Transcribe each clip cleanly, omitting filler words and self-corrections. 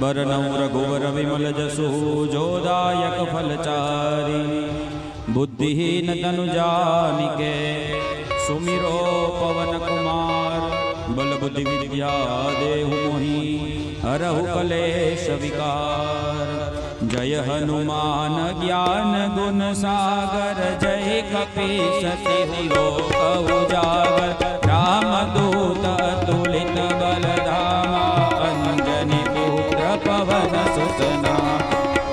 बरनौ रघुवर विमल जसु जोदायक फलचारी। बुद्धिहीन तनु जानिके सुमिरो पवन कुमार। बल बुद्धि विद्या देहु मोहि हरहु कलेश विकार। जय हनुमान ज्ञान गुण सागर जय कपीस तिहु लोक उजागर। रामदूत अतुलित बल धामा अंजनी पुत्र पवन सुत नामा।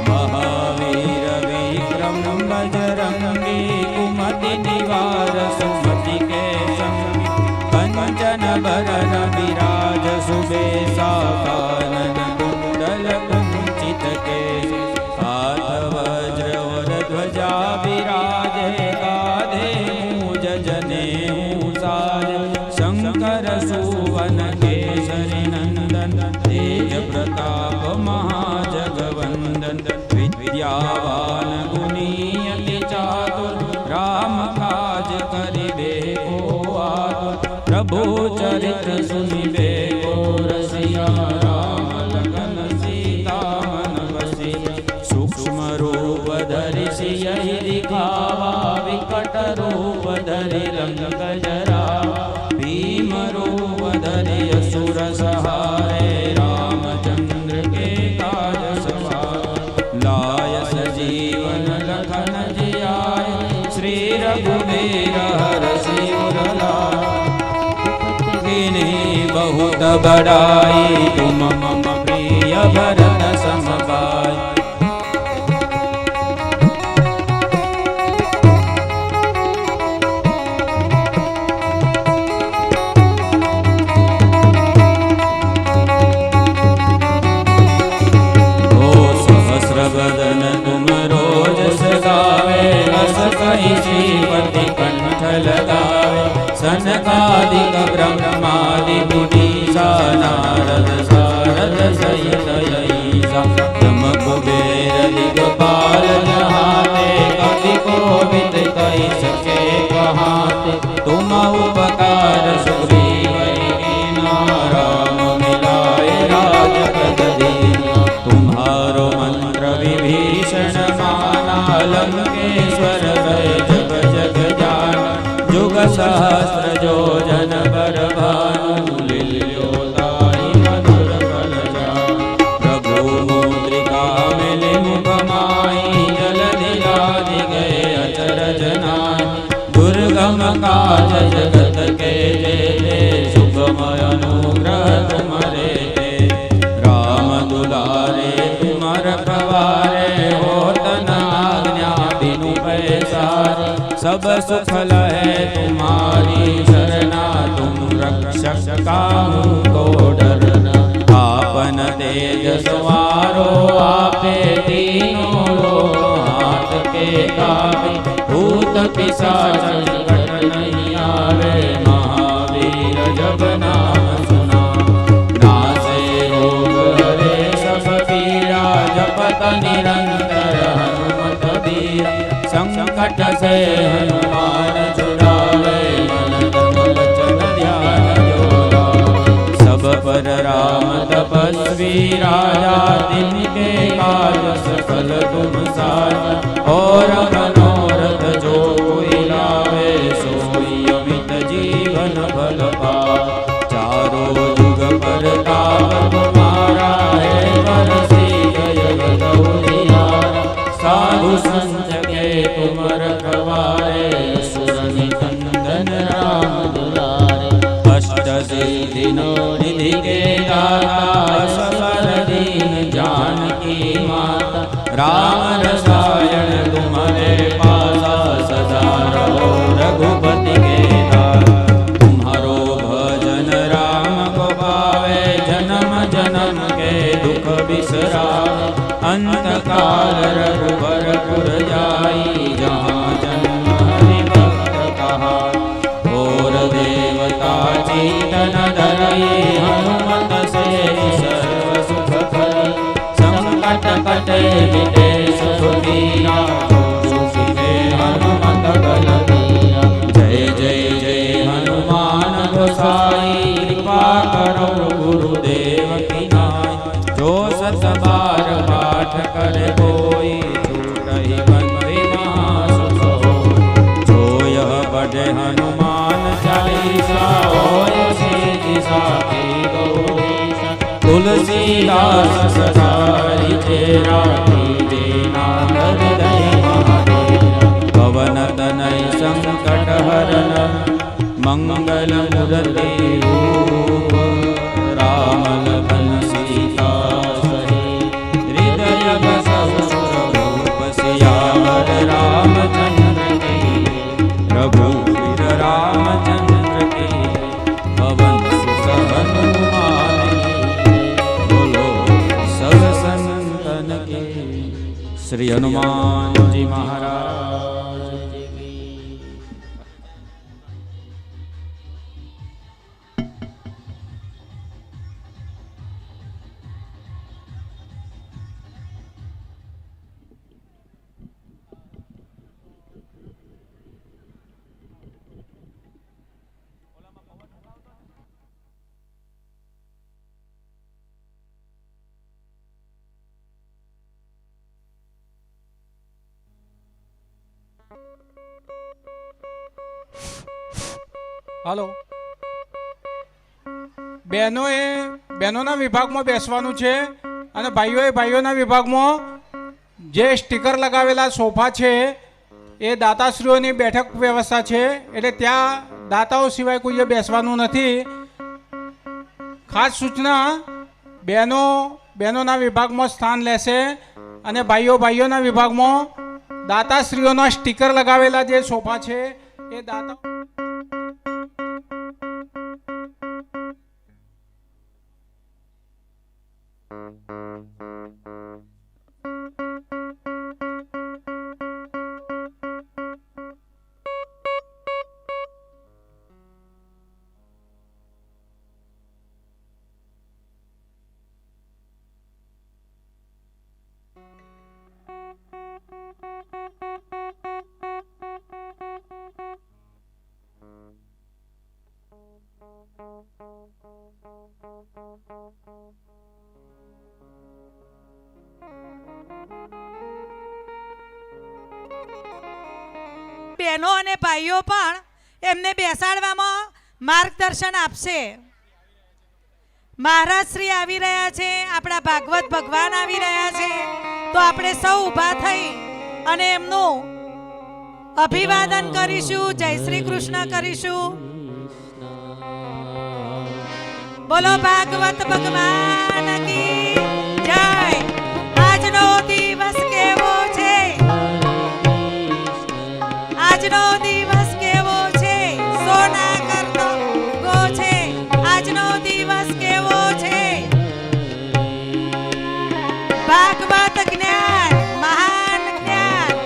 महावीर विक्रम बजरंगी कुमति निवार सुमति के संगी। कंचन बरन विराज सुबेसा कानन कुंडल कुंचित केसि। हाथ वज्र और ध्वजा विराजे गाधे मूज जनेऊ साजे। शंकर सुवन केसरी नंदन तेज प्रताप महाजगवंदन। विद्यावान गुणी अति चातुर राम काज करिबे को आतुर। प्रभु चरित्र सुनिबे को रसिया राम लखन सीता मन बसिया। सूक्ष्म रूप धरि सियहि दिखावा विकट रूप धरि लंक जरावा। भीम रूप धरि असुर सहारे रामचंद्र के काज सवारे। लाय सजीवन लखन जियाय श्री रघुवीर हरषि उर लाय। बहुत बड़ाई तुम मम प्रिय भरत सम भाई। ओ सहस्र बदन तुम रोज सगावे। अस कहि श्रीपति कंठ लगावे। सनकादिक ब्रह्मादि मुनीसा नारद सारद सहित अहिसा। यम कुबेर दिगपाल जहाते कवि कोविद कहि सके कहाते। तुम उपकार सुग्रीव कीन्हा राम मिलाए राजपद दीन्हा। तुम्हारो मंत्र विभीषण माना लंकेश्वर भय जग जग जाना। जुग सहस्र जो जन पर भानु लील्योताहि मधुर फल जानु। प्रभु मुद्रिका मिलि मुख माहि जलधि लाधि गए अचरज नाहि। दुर्गम काज जगत के जेते सुगम अनुग्रह तुम्हारे ते। राम दुलारे तुम रखवारे होत न आज्ञा बिनु पैसारे। सब सुख लहे तुम्हारी शरणा तुम रक्षक काहू को डरना। आपन तेज सवारो आपे तीनों लोक हाथ के काबे। भूत पिशाच निकट नहीं आवे महावीर जब नाम सुना। नासे रोग हरे सब पीड़ा जपत निरंतर हनुमत बीरा। संकट से हनुमान छुड़ावे मन कमल चल ध्यान जोड़ा। सब पर राम तपस्वी राजा तिनके काज सकल तुम साजा। और मनोरथ जो कोई लावे सोई अमित जीवन फल पावे। चारों जुग पर ताप तुम्हारा है बरसी जगत उजियारा। साधु संत के तुम रखवारे सुर निकंदन राम दुलारे। अष्ट सिद्धि नौ निधि के दाता सबर दीन जानकी माता। राम रसायन तुम्हारे पासा सदा रहो रघुपति के दाता। तुम्हारो भजन राम को पावे जन्म जन्म के दुख बिसरावे। अंत काल रघुबर पुर जाई जहाँ जन्म हरि भक्त कहाई। और देवता चीतन धरई हनुमत से सर्व सुख करई। संकट कटे मिटे सुख दीना सुखिते हनुमत बल बीरा। जय जय जय हनुमान गोसाई कृपा करो गुरुदेव की नाई। जो सत तुलसीदास सदारि जे राखी देना हृदय महादेव पवन तनय संकट हरन मंगल मूर्ति रूप राम लखन सीता सहित हृदय बसहु सुरभूप सियावर रामचंद्र की रघुवीर रामचंद्र की पवन सुत हनुमान बोलो सब संतन के श्री हनुमान जी महाराज की। હાલો, બહેનોના વિભાગમાં બેસવાનું છે અને ભાઈઓના વિભાગમાં જે સ્ટીકર લગાવેલા સોફા છે એ દાતાશ્રીઓની બેઠક વ્યવસ્થા છે, એટલે ત્યાં દાતાઓ સિવાય કોઈએ બેસવાનું નથી. ખાસ સૂચના, બહેનોના વિભાગમાં સ્થાન લેશે અને ભાઈઓના વિભાગમાં દાતાશ્રીઓના સ્ટીકર લગાવેલા જે સોફા છે એ દાતા બહેનો અને ભાઈઓ પણ એમને બેસાડવામાં માર્ગદર્શન આપશે. મહારાજ શ્રી આવી રહ્યા છે, આપણા ભાગવત ભગવાન આવી રહ્યા છે, તો આપણે સૌ ઊભા થઈ અને એમનું અભિવાદન કરીશું, જય શ્રી કૃષ્ણ કરીશું. બોલો ભાગવત ભગવાન કી જય. આજનો દિવસ કેવો છે, આજનો દિવસ કેવો છે, સોના કરતો ગો છે, આજનો દિવસ કેવો છે. ભાગવત જ્ઞાન મહાન જ્ઞાન.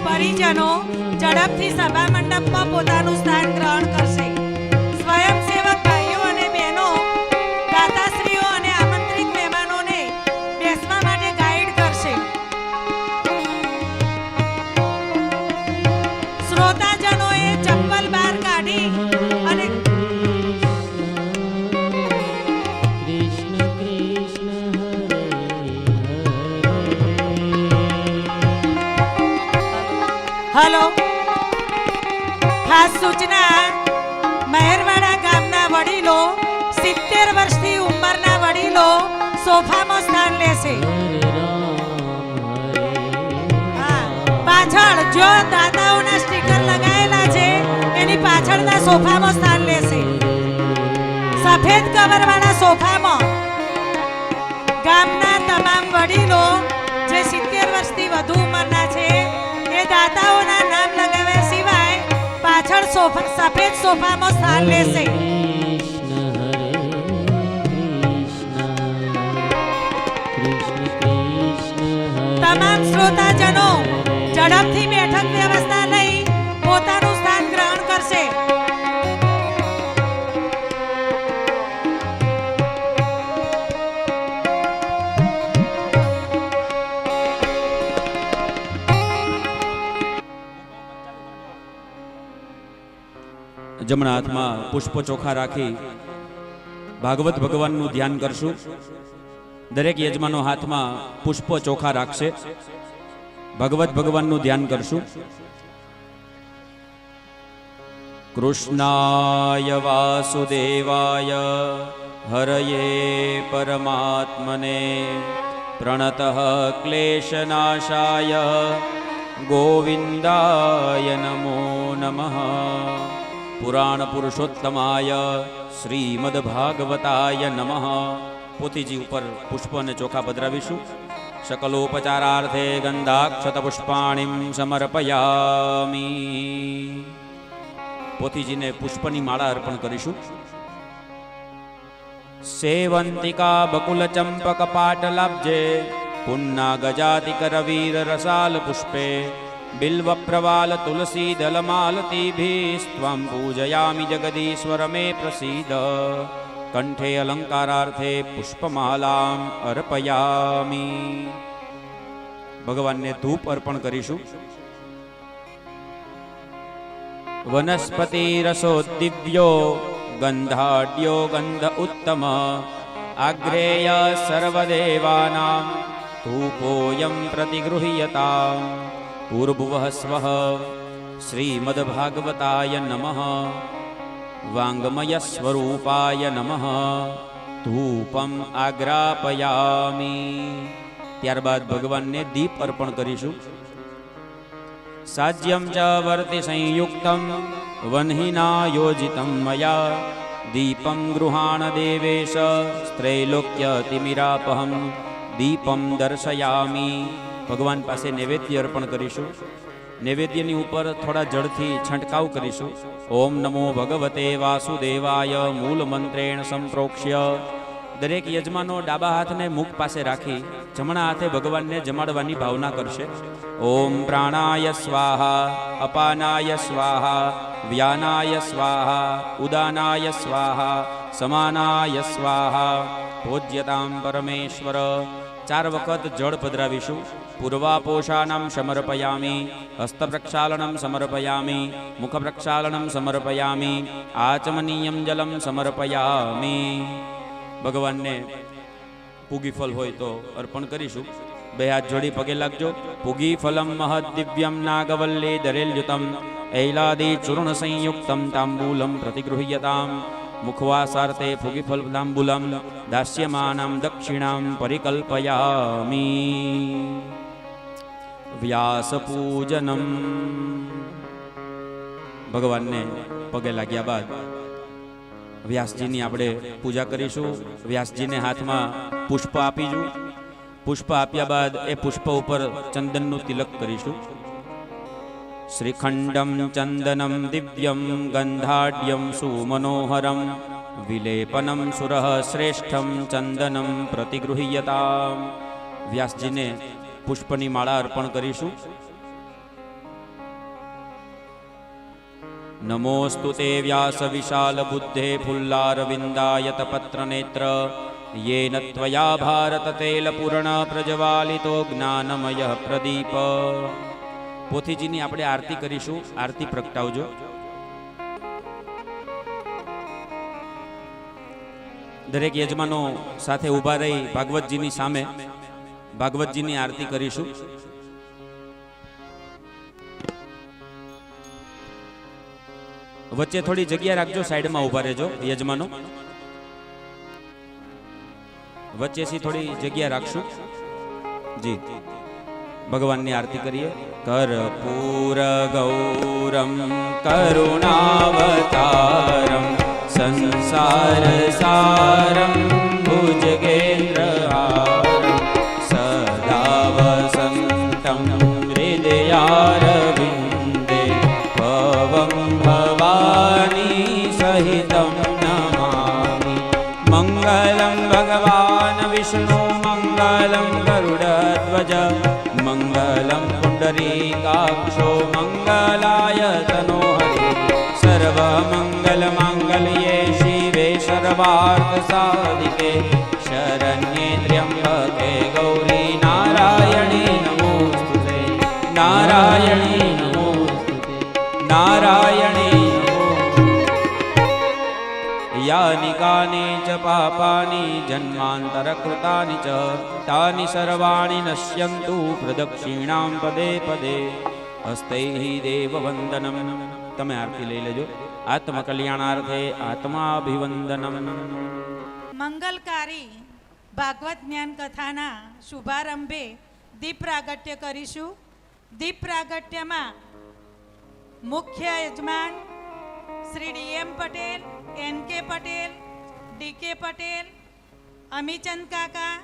પરિજનો ઝડપથી સભા મંડપમાં પોતાનું સ્થાન ગ્રહણ કરશે. સ્વયંસેવક ભાઈઓ અને બહેનો દાતાશ્રીઓ અને આમંત્રિત મહેમાનોને બેસવા માટે ગાઈડ કરશે. શ્રોતાજનોએ ચપ્પલ બહાર કાઢી અને ખાસ સૂચના મહેરવાડા ગામના વડીલો 70 વર્ષથી ઉંમરના વડીલો સોફામાં સ્થાન લેશે. હા, પાછળ જો દાતાઓના સ્ટીકર લગાવેલા છે એની પાછળના સોફામાં સ્થાન લેશે. સફેદ કવરવાળા સોફામાં ગામના તમામ વડીલો જે 70 વર્ષથી વધુ ઉંમરના છે એ દાતાઓના નામ લગાવ્યા સિવાય પાછળ સફેદ સોફામાં સ્થાન લેશે. તમામ શ્રોતાજનો ઝડપથી બેઠક વ્યવસ્થા લઈ પોતાનું સ્થાન ગ્રહણ કરશે. જમણા હાથમાં પુષ્પ ચોખા રાખી ભાગવત ભગવાનનું ધ્યાન કરશું. દરેક યજમાનો હાથમાં પુષ્પ ચોખા રાખશે. ભગવત ભગવાનનું ધ્યાન કરશું. કૃષ્ણાય વાસુદેવાય હરયે પરમાત્મને પ્રણતઃ ક્લેશનાશાય ગોવિંદાય નમો નમઃ. પુરાણ પુરુષોત્તમાય શ્રીમદ ભાગવતાય નમઃ. પોથીજી ઉપર પુષ્પ અને ચોખા પધરાવીશું. શકલોપચારાર્થે ગંધાક્ષત પુષ્પાણીમ સમર્પયામિ. પોથીજીને પુષ્પની માળા અર્પણ કરીશું. સેવંતિકા બકુલ ચંપક પાટલાબ્જે પુન્ના ગજાતિ કરવીર રસાલ પુષ્પે બિલ્વ પ્રવાલ તુલસી દલમાલતીભિસ્ત્વં પૂજયામિ જગદીશ્વર મે પ્રસીદ. કંઠે અલંકારાર્થે પુષ્પમાલામ અર્પયામિ. ભગવાનને ધૂપ અર્પણ કરીશું. વનસ્પતિ રસોદિવ્યો ગંધાઢ્યો ગંધ ઉત્તમ આગ્રેય સર્વદેવાનાં ધૂપોયં પ્રતિગૃહ્યતામ. પૂર્ભુવઃ સ્વઃ શ્રીમદ્ભાગવતાય નમઃ. વાંગમય સ્વરૂપાય નમઃ. ધૂપમ આગ્રાપયામિ. ત્યારબાદ ભગવાનને દીપ અર્પણ કરીશું. સાજ્યમ ચ વર્તિ સંયુક્તમ વન્હિના યોજિતમ મયા દીપમ ગૃહાણ દેવેશ સ્ત્રૈલોક્ય તિમિરાપહમ. દીપમ દર્શયામિ. ભગવાન પાસે નૈવેદ્ય અર્પણ કરીશું. નૈવેદ્યની ઉપર થોડા જળથી છંટકાવ કરીશું. ઓમ નમો ભગવતે વાસુદેવાય મૂળ મંત્રેણ સંપ્રોક્ષ્ય. દરેક યજમાનો ડાબા હાથને મુખ પાસે રાખી જમણા હાથે ભગવાનને જમાડવાની ભાવના કરશે. ઓમ પ્રાણાય સ્વાહા અપાનાય સ્વાહા વ્યાનાય સ્વાહા ઉદાનાય સ્વાહા સમાનાય સ્વાહા. ભોજ્યતામ પરમેશ્વર. 4 વખત જળ પધરાવીશું. પૂર્વાપોષાણમ સમર્પયામિ. હસ્તપ્રક્ષાલનમ સમર્પયામિ. મુખપ્રક્ષાલનમ સમર્પયામિ. આચમનીયમ જલમ સમર્પયામિ. ભગવાનને પૂગી ફલ હોય તો અર્પણ કરીશું. 2 હાથ જોડી પગે લાગજો. પૂગી ફલમ મહદ દિવ્યમ નાગવલ્લી દરેલ્યુતમ ઐલાદી ચૂર્ણ સંયુક્તમ તાંબૂલમ પ્રતિગૃહ્યતામ. મુખવાસાર્થે ફુગીફલ તાંબૂલમ દાસ્યમાનમ દક્ષિણામ પરિકલ્પયામિ. વ્યાસપૂજનમ. ભગવાનને પગે લાગ્યા બાદ વ્યાસજીની આપણે પૂજા કરીશું. વ્યાસજીને હાથમાં પુષ્પ આપીશું. પુષ્પ આપ્યા બાદ એ પુષ્પ ઉપર ચંદનનું તિલક કરીશું. શ્રીખંડમ ચંદનમ દિવ્યમ ગંધાઢ્યમ સુમનોહરમ વિલેપનમ સુરઃ શ્રેષ્ઠમ ચંદનમ પ્રતિગૃહ્યતામ. વ્યાસજીને પુષ્પની માળા અર્પણ કરીશું. નમોસ્તુ તે વ્યાસ વિશાલ બુદ્ધે ફુલ્લારવિંદાયત પત્ર નેત્ર યેન ત્વયા ભારત તેલ પૂર્ણ પ્રજ્વાલિતો જ્ઞાનમય પ્રદીપ. પોથીજીની આપણે આરતી કરીશું. આરતી પ્રગટાવજો. દરેક યજમાનો સાથે ઊભા રહી ભાગવતજીની સામે ભાગવતજીની આરતી કરીશું. વચ્ચે થોડી જગ્યા રાખજો, સાઈડમાં ઊભા રહેજો યજમાનો. વચ્ચેથી થોડી જગ્યા રાખશું જી. ભગવાનની આરતી કરીએ. કર્પૂર ગૌરમ કરુણાવતારમ સંસાર સારમ ભુજગેન્દ્રહારમ સદા વસંતમ હૃદયારવિંદે ભવમ ભવાની સહિતમ નમામિ. મંગલમ ભગવાન વિષ્ણુ મંગલમ ગરુડધ્વજ મંગલમ પુંડરીકાક્ષો મંગલાય તનો હરિ. સર્વમંગલ માંગલ્યે શિવે સર્વાર્થ સાધિકે શરણ્યે ત્ર્યંબકે ગૌરી નારાયણી નમોસ્તુતે. નારાયણી નમોસ્તુતે. નારાયણી યાની કાની ચ પાપાની જન્માંતરકૃતાની ચ તાની સર્વાણી નશ્યંતુ પ્રદક્ષિણામ પદે પદે. હસ્તૈ દેવવંદનમ. તમે આરતી લઈ લેજો. આત્મકલ્યાણાર્થે આત્માભિવંદનમ. મંગલકારી ભાગવત જ્ઞાન કથાના શુભારંભે દીપ પ્રાગટ્ય કરીશું. દીપ પ્રાગટ્યમાં મુખ્ય યજમાન શ્રી ડીએમ પટેલ, એન.કે. પટેલ, ડી.કે. પટેલ, અમીચંદ કાકા,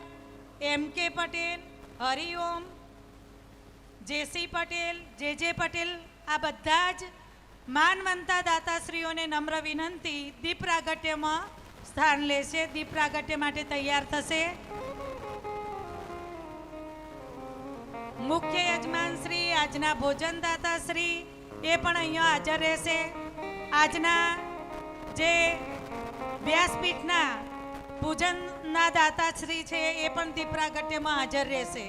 એમ.કે. પટેલ, હરિઓમ, જે.સી. પટેલ, જે.જે. પટેલ, આ બધા જ માનવંતા દાતાશ્રીઓને નમ્ર વિનંતી દીપ પ્રાગટ્યમાં સ્થાન લેશે. દીપ પ્રાગટ્ય માટે તૈયાર થશે. મુખ્ય યજમાન શ્રી, આજના ભોજન દાતાશ્રી એ પણ અહીંયા હાજર રહેશે. આજના જે વ્યાસપીઠના પૂજનના દાતાશ્રી છે એ પણ દીપ પ્રાગટ્યમાં હાજર રહેશે.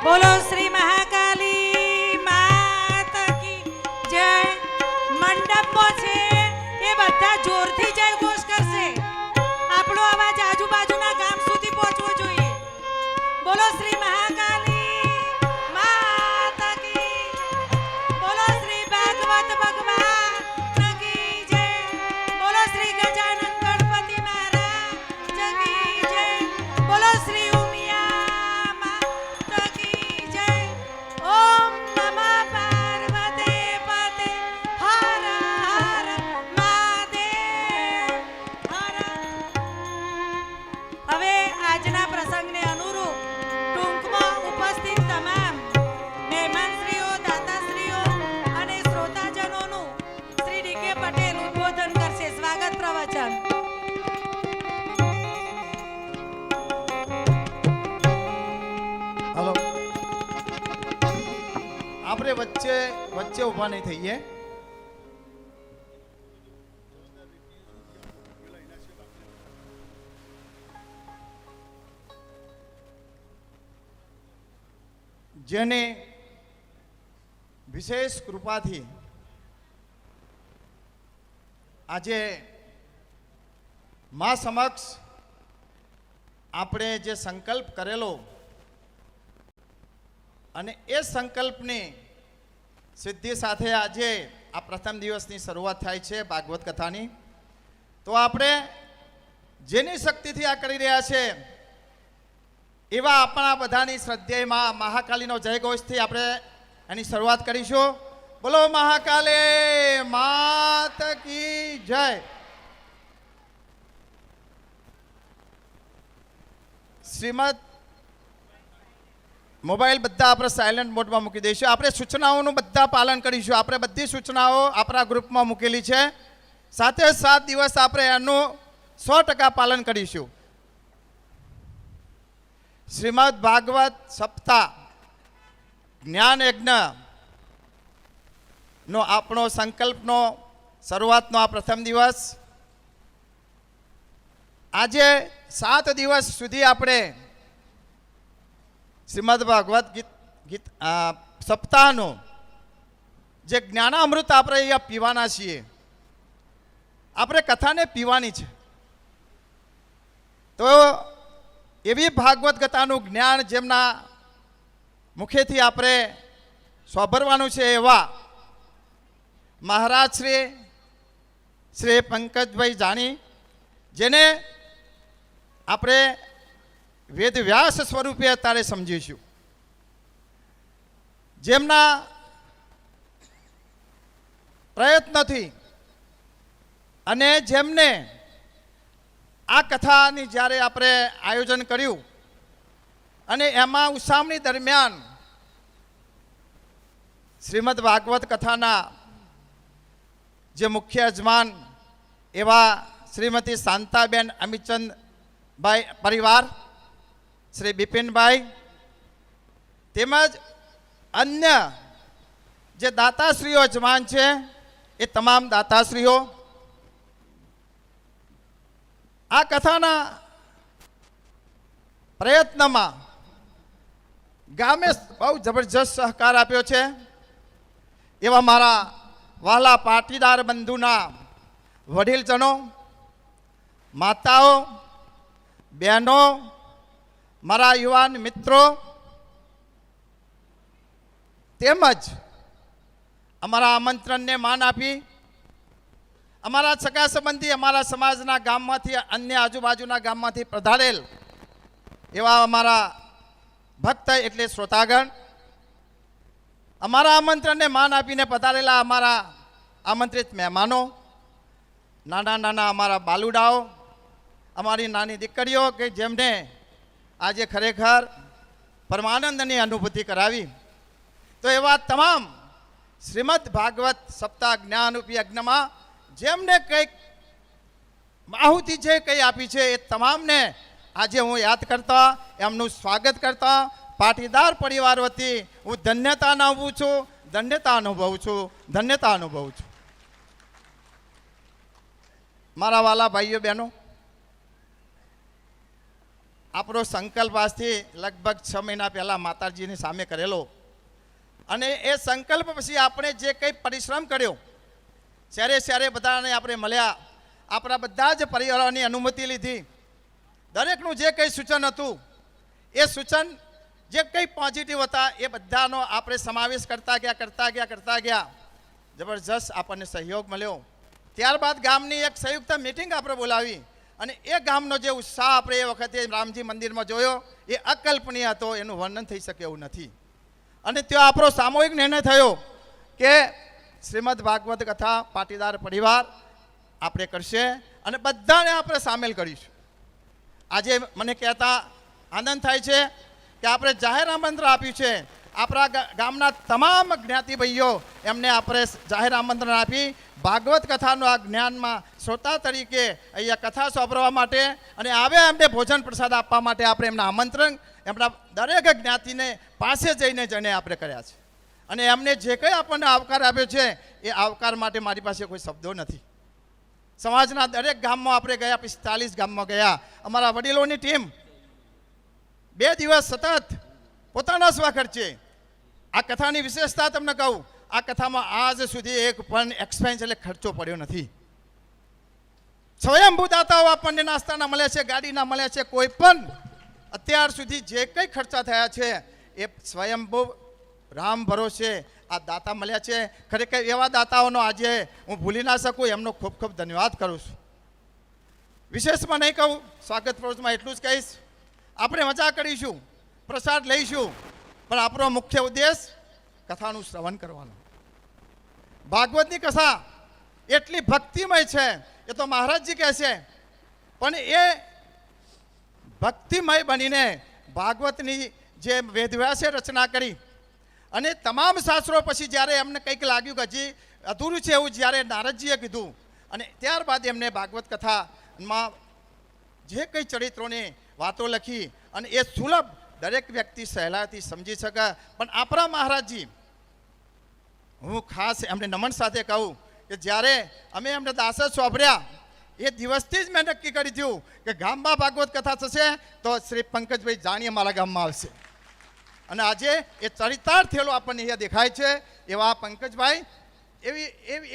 બોલો શ્રી મહાકાલી માતા કી જય. મંડપમાં છે એ બધા જોરથી જય ઘોષ કરશે. આપણો અવાજ આજુબાજુના ગામ સુધી પહોંચવો જોઈએ. બોલો શ્રી મહાકાલી માતા કી. બોલો શ્રી ભાગવત ભગવાન કી જય. બોલો શ્રી ગજાનન ગણપતિ મહારાજ કી જય. બોલો શ્રી ઉમિયા માતા કી જય. ઓમ નમઃ પાર્વતે પતે હર હર મહાદેવ હર. હવે આજના પ્રસંગને અનુરૂપ ટૂંકમાં ઉપસ્થિત તમામ મહેમાનશ્રીઓ, દાતાશ્રીઓ અને શ્રોતાજનોનું શ્રી ડી.કે. પટેલ ઉદ્બોધન કરશે. સ્વાગત પ્રવચન. હલો, આપણે વચ્ચે ઊભા નહીં થઈએ. જેની વિશેષ કૃપાથી આજે મા સમક્ષ આપણે જે સંકલ્પ કરેલો અને એ સંકલ્પની સિદ્ધિ સાથે આજે આ પ્રથમ દિવસની શરૂઆત થાય છે ભાગવત કથાની. તો આપણે જેની શક્તિથી આ કરી રહ્યા છે એવા આપણા બધાની શ્રદ્ધેયમાં મહાકાલીનો જયઘોષથી આપણે એની શરૂઆત કરીશું. બોલો મહાકાલે માત કી જય. શ્રીમદ મોબાઈલ બધા આપણે સાયલેન્ટ મોડમાં મૂકી દઈશું. આપણે સૂચનાઓનું બધા પાલન કરીશું. આપણે બધી સૂચનાઓ આપણા ગ્રુપમાં મૂકેલી છે. સાથે 7 દિવસ આપણે એનું 100% પાલન કરીશું. શ્રીમદ ભાગવત સપ્તાહ જ્ઞાન યજ્ઞ નો આપણો સંકલ્પનો શરૂઆતનો આ પ્રથમ દિવસ. આજે 7 દિવસ સુધી આપણે શ્રીમદ ભાગવત ગીત સપ્તાહનો જે જ્ઞાનામૃત આપણે અહીંયા પીવાના છીએ, આપણે કથાને પીવાની છે. તો એવી ભાગવત કથાનું જ્ઞાન જેમના મુખેથી આપણે સ્વાભરવાનું છે એવા મહારાજ શ્રી પંકજભાઈ જાની, જેને આપણે વેદ વ્યાસ સ્વરૂપે અત્યારે સમજીશું. જેમના પ્રયત્નથી અને જેમને આ કથાની જ્યારે આપણે આયોજન કર્યું અને એમાં ઉસામણી દરમિયાન શ્રીમદ ભાગવત કથાના જે મુખ્ય યજમાન એવા શ્રીમતી શાંતાબેન અમિતચંદભાઈ પરિવાર, શ્રી બિપિનભાઈ, તેમજ અન્ય જે દાતાશ્રીઓ યજમાન છે એ તમામ દાતાશ્રીઓ આ કથાના પ્રયત્નમાં ગામે બહુ જબરજસ્ત સહકાર આપ્યો છે. એવા મારા વહાલા પાટીદાર બંધુના વડીલજનો, માતાઓ, બહેનો, મારા યુવાન મિત્રો, તેમજ અમારા આમંત્રણને માન આપી અમારા સગા સંબંધી, અમારા સમાજના ગામમાંથી, અન્ય આજુબાજુના ગામમાંથી પધારેલ એવા અમારા ભક્ત એટલે શ્રોતાગણ, અમારા આમંત્રણને માન આપીને પધારેલા અમારા આમંત્રિત મહેમાનો, નાના નાના અમારા બાલુડાઓ, અમારી નાની દીકરીઓ કે જેમને આજે ખરેખર પરમાનંદની અનુભૂતિ કરાવી. તો એવા તમામ શ્રીમદ ભાગવત સપ્તાહ જ્ઞાનરૂપી યજ્ઞમાં જેમને કંઈક આહુતિ છે, કંઈ આપી છે, એ તમામને આજે હું યાદ કરતા, એમનું સ્વાગત કરતા પાટીદાર પરિવાર વતી હું ધન્યતા અનુભવું છું, ધન્યતા અનુભવું છું, ધન્યતા અનુભવું છું. મારા વાલા ભાઈઓ બહેનો, આપણો સંકલ્પ આજથી લગભગ 6 મહિના પહેલાં માતાજીની સામે કરેલો અને એ સંકલ્પ પછી આપણે જે કંઈ પરિશ્રમ કર્યો, શહેરે શહેરે બધાને આપણે મળ્યા, આપણા બધા જ પરિવારોની અનુમતિ લીધી, દરેકનું જે કંઈ સૂચન હતું એ સૂચન જે કંઈ પોઝિટિવ હતા એ બધાનો આપણે સમાવેશ કરતા ગયા. જબરજસ્ત આપણને સહયોગ મળ્યો. ત્યારબાદ ગામની એક સંયુક્ત મિટિંગ આપણે બોલાવી અને એ ગામનો જે ઉત્સાહ આપણે એ વખતે રામજી મંદિરમાં જોયો એ અકલ્પનીય હતો, એનું વર્ણન થઈ શકે એવું નથી. અને ત્યાં આપણો સામૂહિક નિર્ણય થયો કે શ્રીમદ ભાગવત કથા પાટીદાર પરિવાર આપણે કરશે અને બધાને આપણે સામેલ કરીશું. આજે મને કહેતા આનંદ થાય છે કે આપણે જાહેર આમંત્રણ આપ્યું છે. આપણા ગામના તમામ જ્ઞાતિ ભાઈઓ એમને આપણે જાહેર આમંત્રણ આપી ભાગવત કથાનું આ જ્ઞાનમાં શ્રોતા તરીકે અહીંયા કથા સાંભળવા માટે અને આવે એમને ભોજન પ્રસાદ આપવા માટે આપણે એમના આમંત્રણ એમના દરેક જ્ઞાતિને પાસે જઈને આપણે કર્યા છે. અને એમને જે કંઈ આપણને આવકાર આપ્યો છે એ આવકાર માટે મારી પાસે કોઈ શબ્દો નથી. સમાજના દરેક ગામમાં આપણે ગયા, 45 ગામમાં ગયા. અમારા વડીલોની ટીમ 2 દિવસ સતત પોતાના સ્વખર્ચે આ કથાની વિશેષતા તમને કહું, આ કથામાં આજ સુધી એક પણ એક્સપેન્સ એટલે ખર્ચો પડ્યો નથી. સ્વયંભૂ દાતાઓ આપણને નાસ્તાના મળે છે, ગાડીના મળે છે. કોઈ પણ અત્યાર સુધી જે કંઈ ખર્ચા થયા છે એ સ્વયંભૂ રામ ભરોસે આ દાતા મળ્યા છે. ખરેખર એવા દાતાઓનો આજે હું ભૂલી ના શકું, એમનો ખૂબ ખૂબ ધન્યવાદ કરું છું. વિશેષમાં નહીં કહું, સ્વાગત પ્રવચનમાં એટલું જ કહીશ, આપણે મજા કરીશું, પ્રસાદ લઈશું, પણ આપણો મુખ્ય ઉદ્દેશ કથાનું શ્રવણ કરવાનું. ભાગવતની કથા એટલી ભક્તિમય છે, એ તો મહારાજજી કહે છે, પણ એ ભક્તિમય બનીને ભાગવતની જે વેદવ્યાસે રચના કરી અને તમામ શાસ્ત્રો પછી જ્યારે એમને કંઈક લાગ્યું કે હજી અધૂરું છે એવું જ્યારે નારદજીએ કીધું, અને ત્યારબાદ એમને ભાગવત કથામાં જે કંઈ ચરિત્રોની વાતો લખી અને એ સુલભ દરેક વ્યક્તિ સહેલાઈથી સમજી શકે. પણ આપણા મહારાજજી, હું ખાસ એમને નમન સાથે કહું કે જ્યારે અમે એમને દાસ સોંપડ્યા એ દિવસથી જ મેં નક્કી કરી દીધું કે ગામમાં ભાગવત કથા થશે તો શ્રી પંકજભાઈ જાણીએ મારા ગામમાં આવશે. અને આજે એ ચરિતાર્થ થયેલો આપણને અહીંયા દેખાય છે. એવા પંકજભાઈ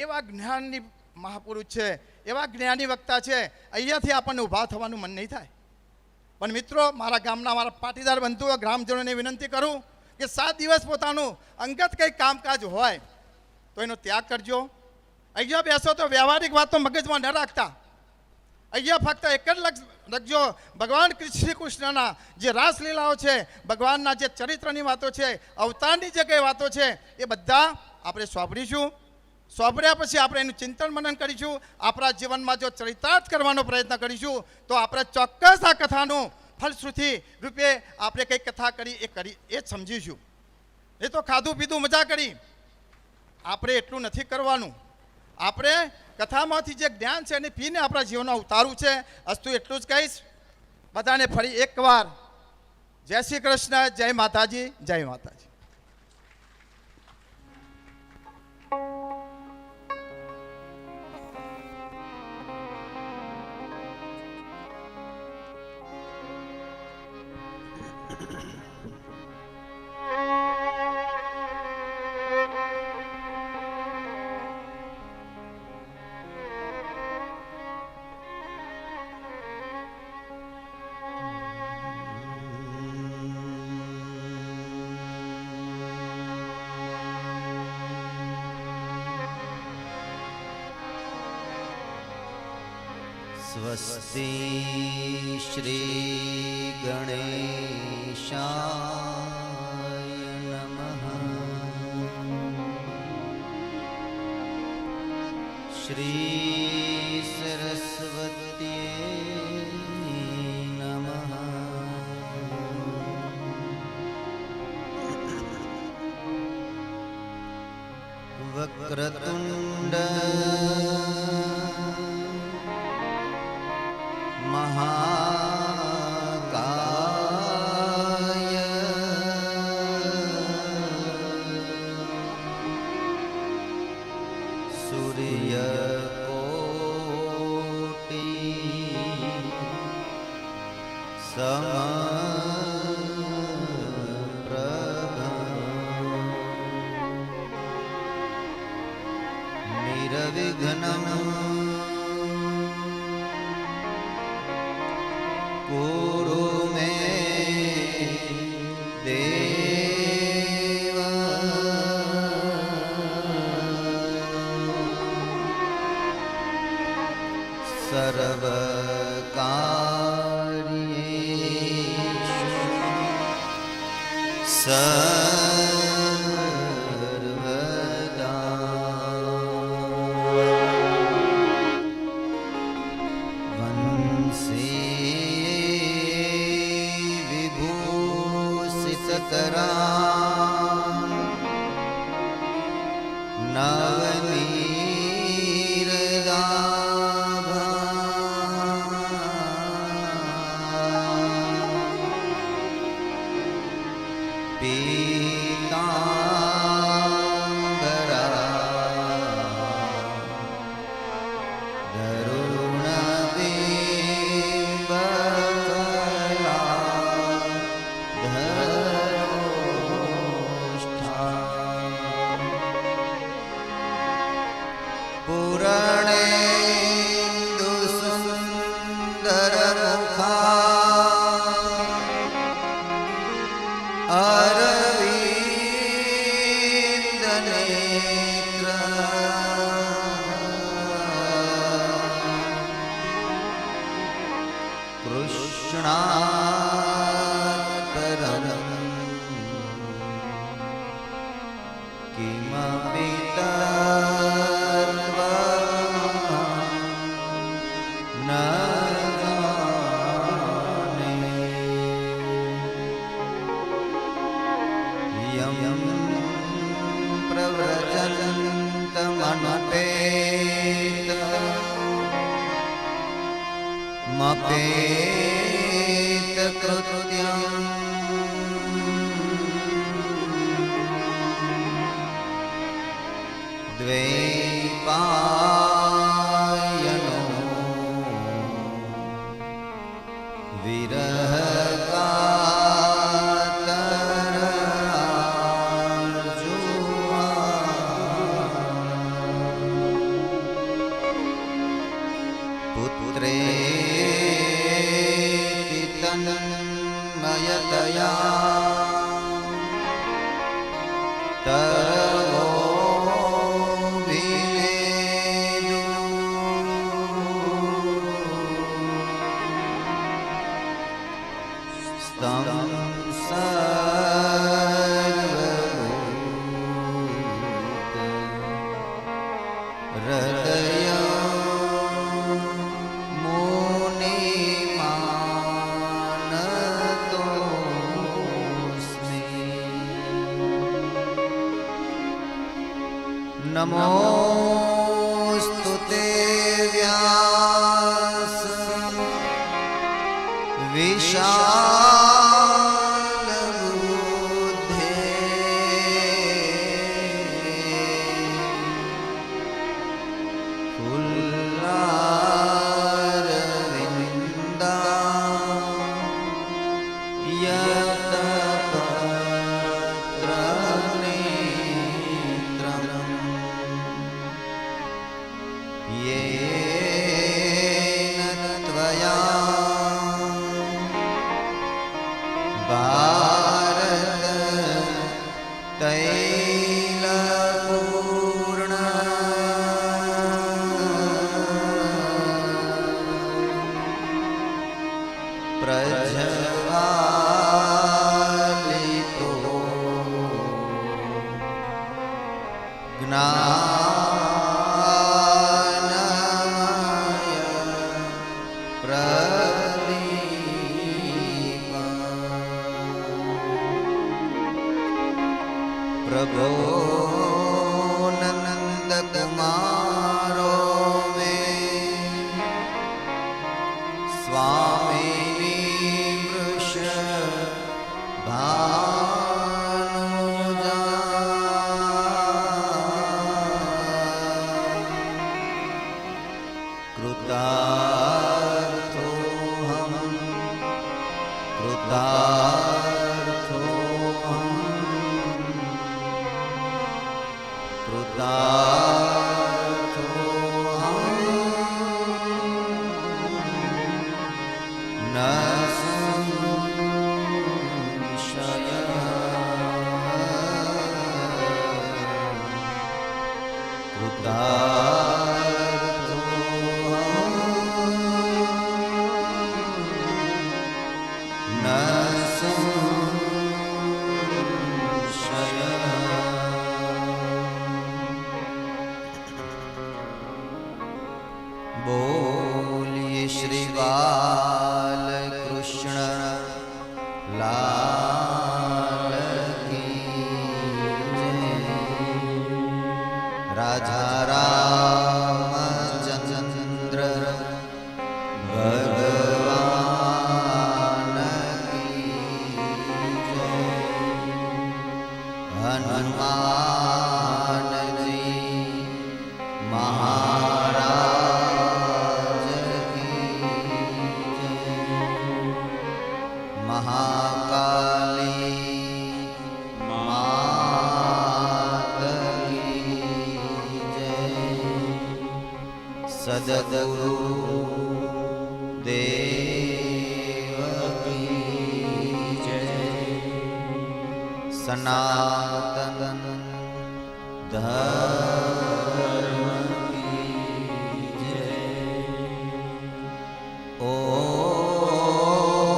એવા જ્ઞાનની મહાપુરુષ છે, એવા જ્ઞાની વક્તા છે, અહીંયાથી આપણને ઊભા થવાનું મન નહીં થાય. પણ મિત્રો, મારા ગામના મારા પાટીદાર બંધુઓ ગ્રામજનોને વિનંતી કરું કે 7 દિવસ પોતાનું અંગત કંઈ કામકાજ હોય તો એનો ત્યાગ કરજો. અહીંયા બેસો તો વ્યવહારિક વાતો મગજમાં ન રાખતા. અહીંયા ફક્ત એક જ લક્ષ રાખજો, ભગવાન શ્રી કૃષ્ણના જે રાસલીલાઓ છે, ભગવાનના જે ચરિત્રની વાતો છે, અવતારની જે કંઈ વાતો છે, એ બધા આપણે સોંપડીશું. સોંપડ્યા પછી આપણે એનું ચિંતન મનન કરીશું. આપણા જીવનમાં જો ચરિતાર્થ કરવાનો પ્રયત્ન કરીશું તો આપણે ચોક્કસ આ કથાનું ફલશ્રુતિ રૂપે આપણે કંઈ કથા કરી એ સમજીશું. એ તો ખાધું પીધું મજા કરી, આપણે એટલું નથી કરવાનું. આપણે કથામાંથી જે જ્ઞાન છે એને પીને આપણા જીવનમાં ઉતારવું છે. અસ્તુ એટલું જ કહીશ. બધાને ફરી એકવાર જય શ્રી કૃષ્ણ, જય માતાજી, જય માતાજી. स्वस्ति श्री गणेशाय नमः। श्री सरस्वत्यै नमः। वक्रतुण्ड महाकाय सूर्यकोटि समप्रभ निर्विघ्नं कुरु मे देव। सर्वकार्येषु सर्वदा वंशे विभूषितकरा नवनीरदाभा पीताम्बरा दरुणबिम्बफला धरोष्ठा कृष्णात् परम् किमपि तत्त्वं न जाने यं प्रव्रजन्तमनुपेतमपेतकृत्यम् द्वैपायनो पुत्रेति तन्मयतया तरवो नमोस्तु ते व्यास विशालबुद्धे फुल्लारविन्दा येन त्वया भारत तैलपूर्ण प्रज्वालितो ज्ञानमय प्रदीप प्रभो नंद कुमारो में स्वामी वृष भानुजा कृतार्थो हम कृतार्थो हम कृतार्थो हम न संशयः कृतार्थो हम न संशयः बोलिए श्री बालकृष्ण लाल की जय। राजा रामचंद्र भगवान की जय। हनुमान जी महाराज की जय। महाकाली मात की जय। सद्गुरु देव की जय। सनातन धर्म की जय। ओम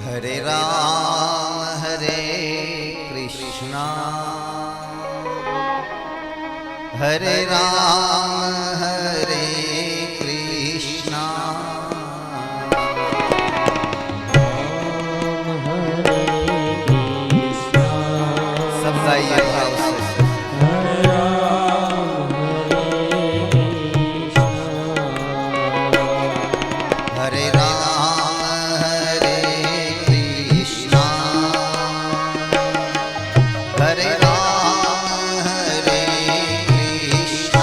હરે રામ હરે કૃષ્ણ હરે રામ હરે કૃષ્ણ सब गाइए भाव से हरे राम हरे कृष्ण हरे राम हरे कृष्ण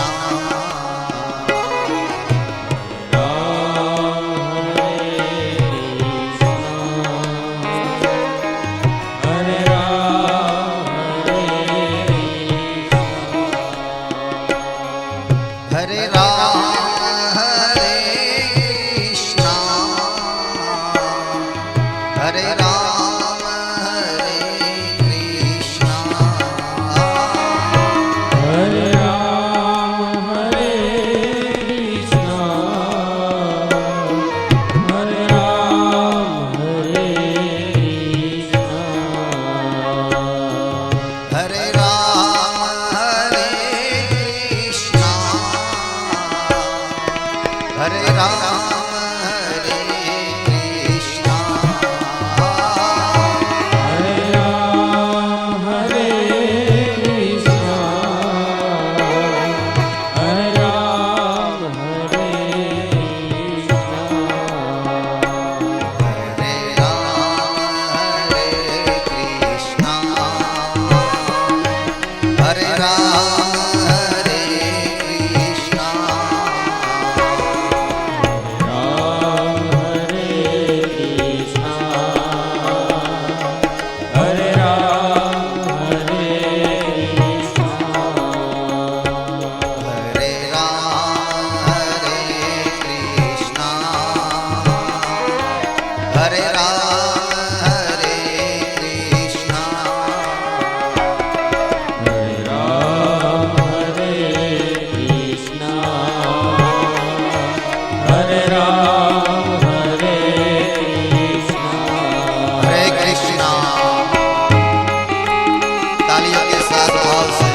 हरे राम हरे कृष्ण हरे राम हरे कृष्ण हरे राम हरे कृष्ण हरे राम हरे कृष्ण हरे राम हरे कृष्ण हरे राम हरे कृष्ण हरे राम हरे कृष्ण हरे राम हरे कृष्ण हरे कृष्णा तालियों के साथ भाव से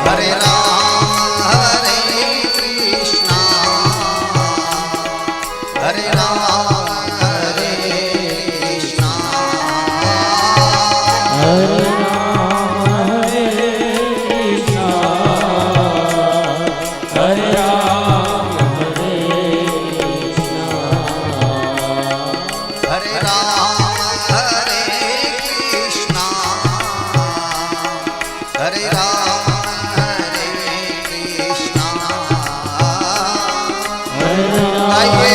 हरे राम हरे कृष्णा हरे राम हरे कृष्णा हरे राम हरे कृष्णा हरे राम हरे कृष्णा आइए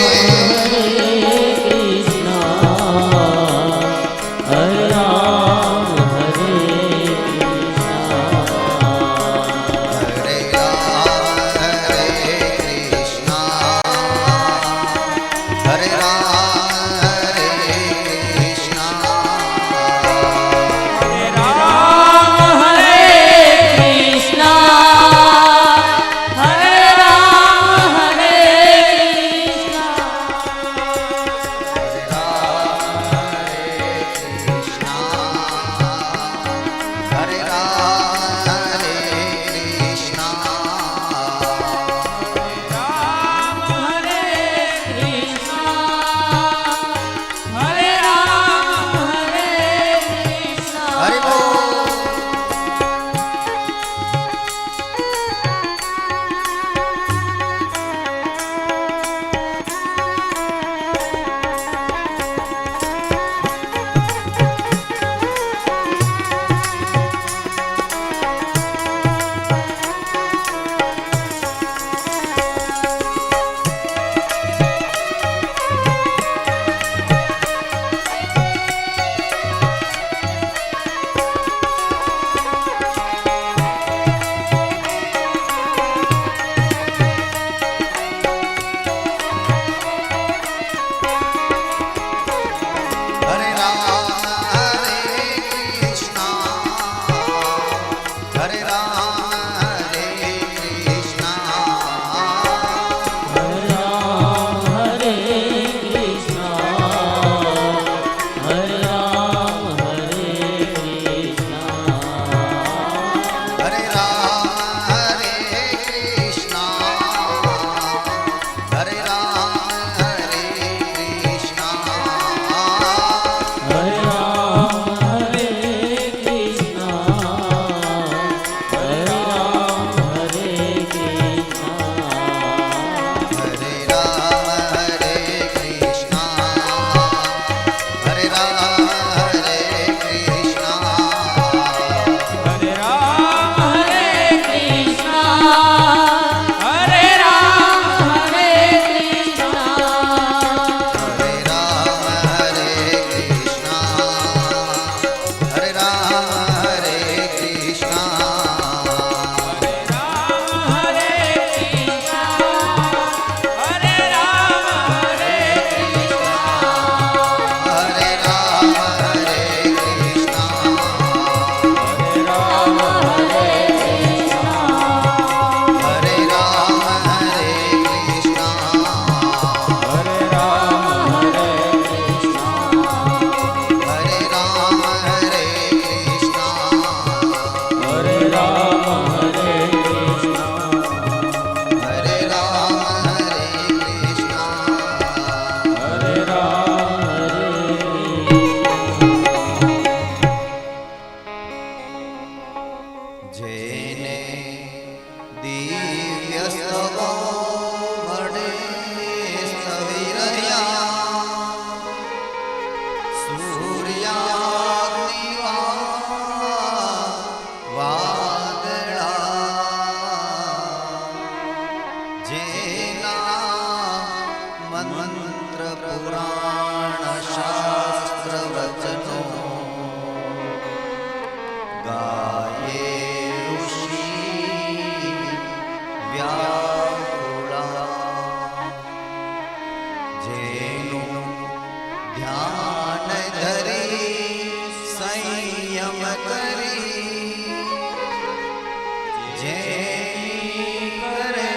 हरे राम हरे कृष्णा हरे राम हरे कृष्णा हरे राम हरे कृष्णा ગાયે ઋષિ વ્યાકુળા જેનું ધ્યાન ધરી સંયમ કરી જે કરે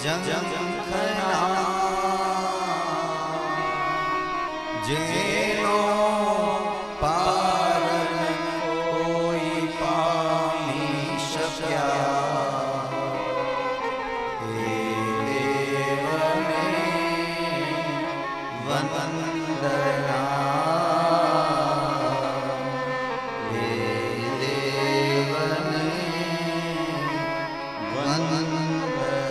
જંખના જેનો પારન કોઈ પામી શક્યા એ દેવને વંદના એ દેવને વંદના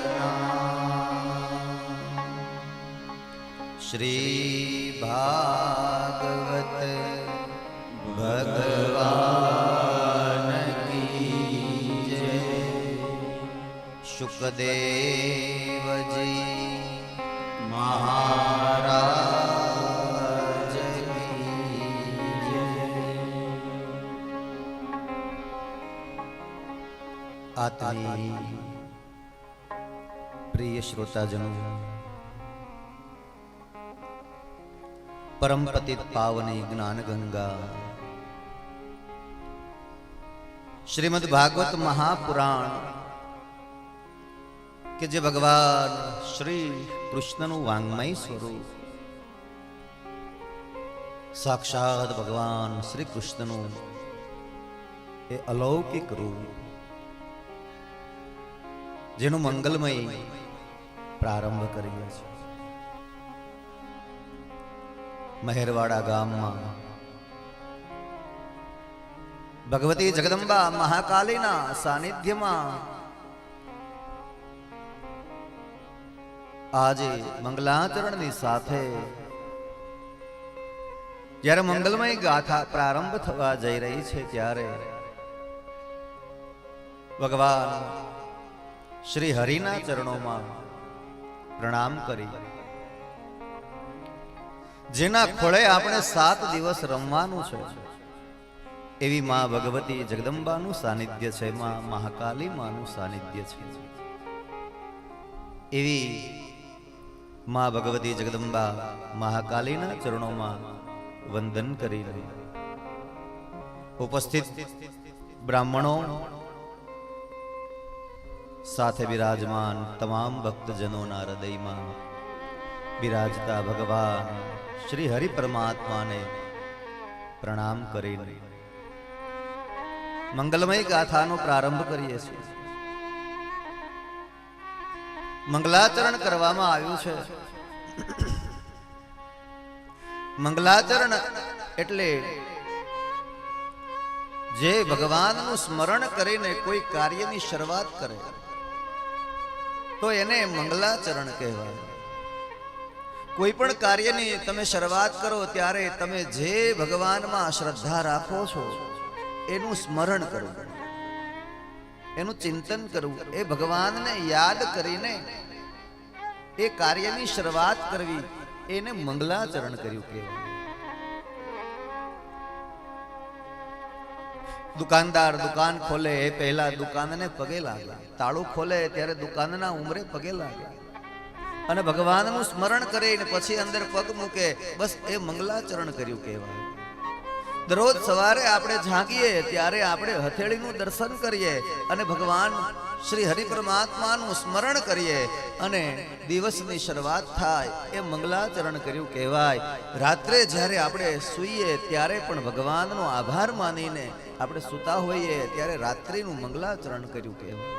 શ્રી ભાગવત ભગવાન કી જય શુકદેવજી મહારાજ કી જય આત્મી પ્રિય શ્રોતાજનો પરમ પતિત પાવની જ્ઞાન ગંગા શ્રીમદ ભાગવત મહાપુરાણ કે જે ભગવાન શ્રી કૃષ્ણનું વાંગ્મય સ્વરૂપ સાક્ષાત ભગવાન શ્રી કૃષ્ણનું એ અલૌકિક રૂપ જેનું મંગલમય પ્રારંભ કરીએ છીએ મહેરવાડા ગામમાં ભગવતી જગદંબા મહાકાલીના સાનિધ્યમાં આજે મંગલાચરણની સાથે જ્યારે મંગલમય ગાથા પ્રારંભ થવા જઈ રહી છે ત્યારે ભગવાન શ્રી હરિના ચરણોમાં પ્રણામ કરી જેના ખોળે આપણે 7 દિવસ રમવાનું છે એવી માં ભગવતી જગદંબાનું સાનિધ્ય છે, માં મહાકાલી માનું સાનિધ્ય છે. એવી માં ભગવતી જગદંબા મહાકાલીના ચરણોમાં વંદન કરી ઉપસ્થિત બ્રાહ્મણો સાથે બિરાજમાન તમામ ભક્તજનોના હૃદયમાં બિરાજતા ભગવાન શ્રી હરિ પરમાત્માને પ્રણામ કરીને મંગલમય ગાથાનો પ્રારંભ કરીએ છીએ. મંગલાચરણ કરવામાં આવ્યું છે. મંગલાચરણ એટલે જે ભગવાનનું સ્મરણ કરીને કોઈ કાર્યની શરૂઆત કરે તો એને મંગલાચરણ કહેવાય. કોઈ પણ કાર્યની તમે શરૂઆત કરો ત્યારે તમે જે ભગવાનમાં શ્રદ્ધા રાખો છો એનું સ્મરણ કરવું, એનું ચિંતન કરવું, એ ભગવાનને યાદ કરીને એ કાર્યની શરૂઆત કરવી, એને મંગલાચરણ કર્યું કહેવાય. દુકાનદાર દુકાન ખોલે એ પહેલા દુકાનને પગે લાગે, તાળું ખોલે ત્યારે દુકાનના ઉંમરે પગે લાગે અને ભગવાનનું સ્મરણ કરે ને પછી અંદર પગ મૂકે, બસ એ મંગલાચરણ કર્યું કહેવાય. દરરોજ સવારે આપણે જાગીએ ત્યારે આપણે હથેળીનું દર્શન કરીએ અને ભગવાન શ્રી હરિ પરમાત્માનું સ્મરણ કરીએ અને દિવસની શરૂઆત થાય એ મંગલાચરણ કર્યું કહેવાય. રાત્રે જ્યારે આપણે સૂઈએ ત્યારે પણ ભગવાનનો આભાર માનીને આપણે સૂતા હોઈએ ત્યારે રાત્રિનું મંગલાચરણ કર્યું કહેવાય.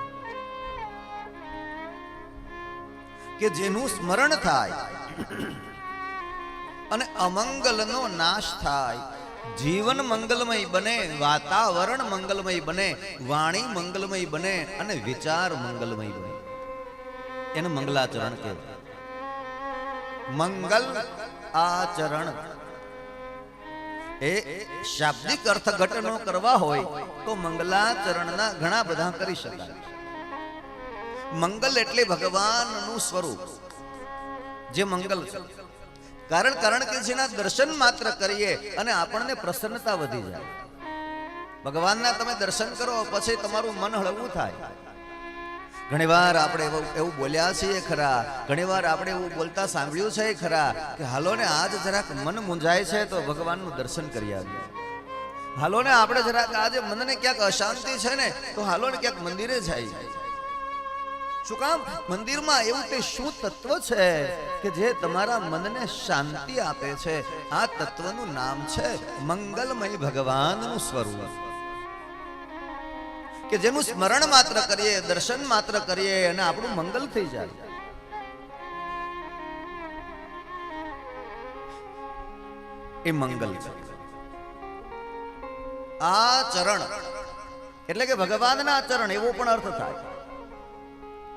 કે જેનું સ્મરણ થાય અને અમંગલનો નાશ થાય, જીવન મંગલમય બને, વાતાવરણ મંગલમય બને, વાણી મંગલમય બને અને વિચાર મંગલમય બને, એને મંગલાચરણ કહેવાય. મંગલ આચરણ એ શાબ્દિક અર્થઘટનો કરવા હોય તો મંગલાચરણના ઘણા બધા કરી શકાય. મંગલ એટલે ભગવાનનું સ્વરૂપ જે મંગલ છે. કારણ કે જેના દર્શન માત્ર કરીએ અને આપણને પ્રસન્નતા વધી જાય. ભગવાનના તમે દર્શન કરો પછી તમારું મન હળવું થાય. ઘણીવાર આપણે એવું બોલ્યા છીએ ખરા, ઘણીવાર આપણે એવું બોલતા સાંભળ્યું છે ખરા કે હાલો ને આજ જરાક મન મૂંઝાય છે તો ભગવાનનું દર્શન કરી આવીએ. હાલો ને આપણે જરાક આજે મનને ક્યાંક અશાંતિ છે ને તો હાલો ને ક્યાંક મંદિરે જાય. શું કામ? મંદિરમાં એવું તે શું તત્વ છે કે જે તમારા મનને શાંતિ આપે છે? આ તત્વનું નામ છે મંગલમય ભગવાનનું સ્વરૂપ, કે જેનું સ્મરણ માત્ર કરીએ, દર્શન માત્ર કરીએ અને આપણું મંગલ થઈ જાય. એ મંગલ છે. આ ચરણ એટલે કે ભગવાનના ચરણ એવો પણ અર્થ થાય.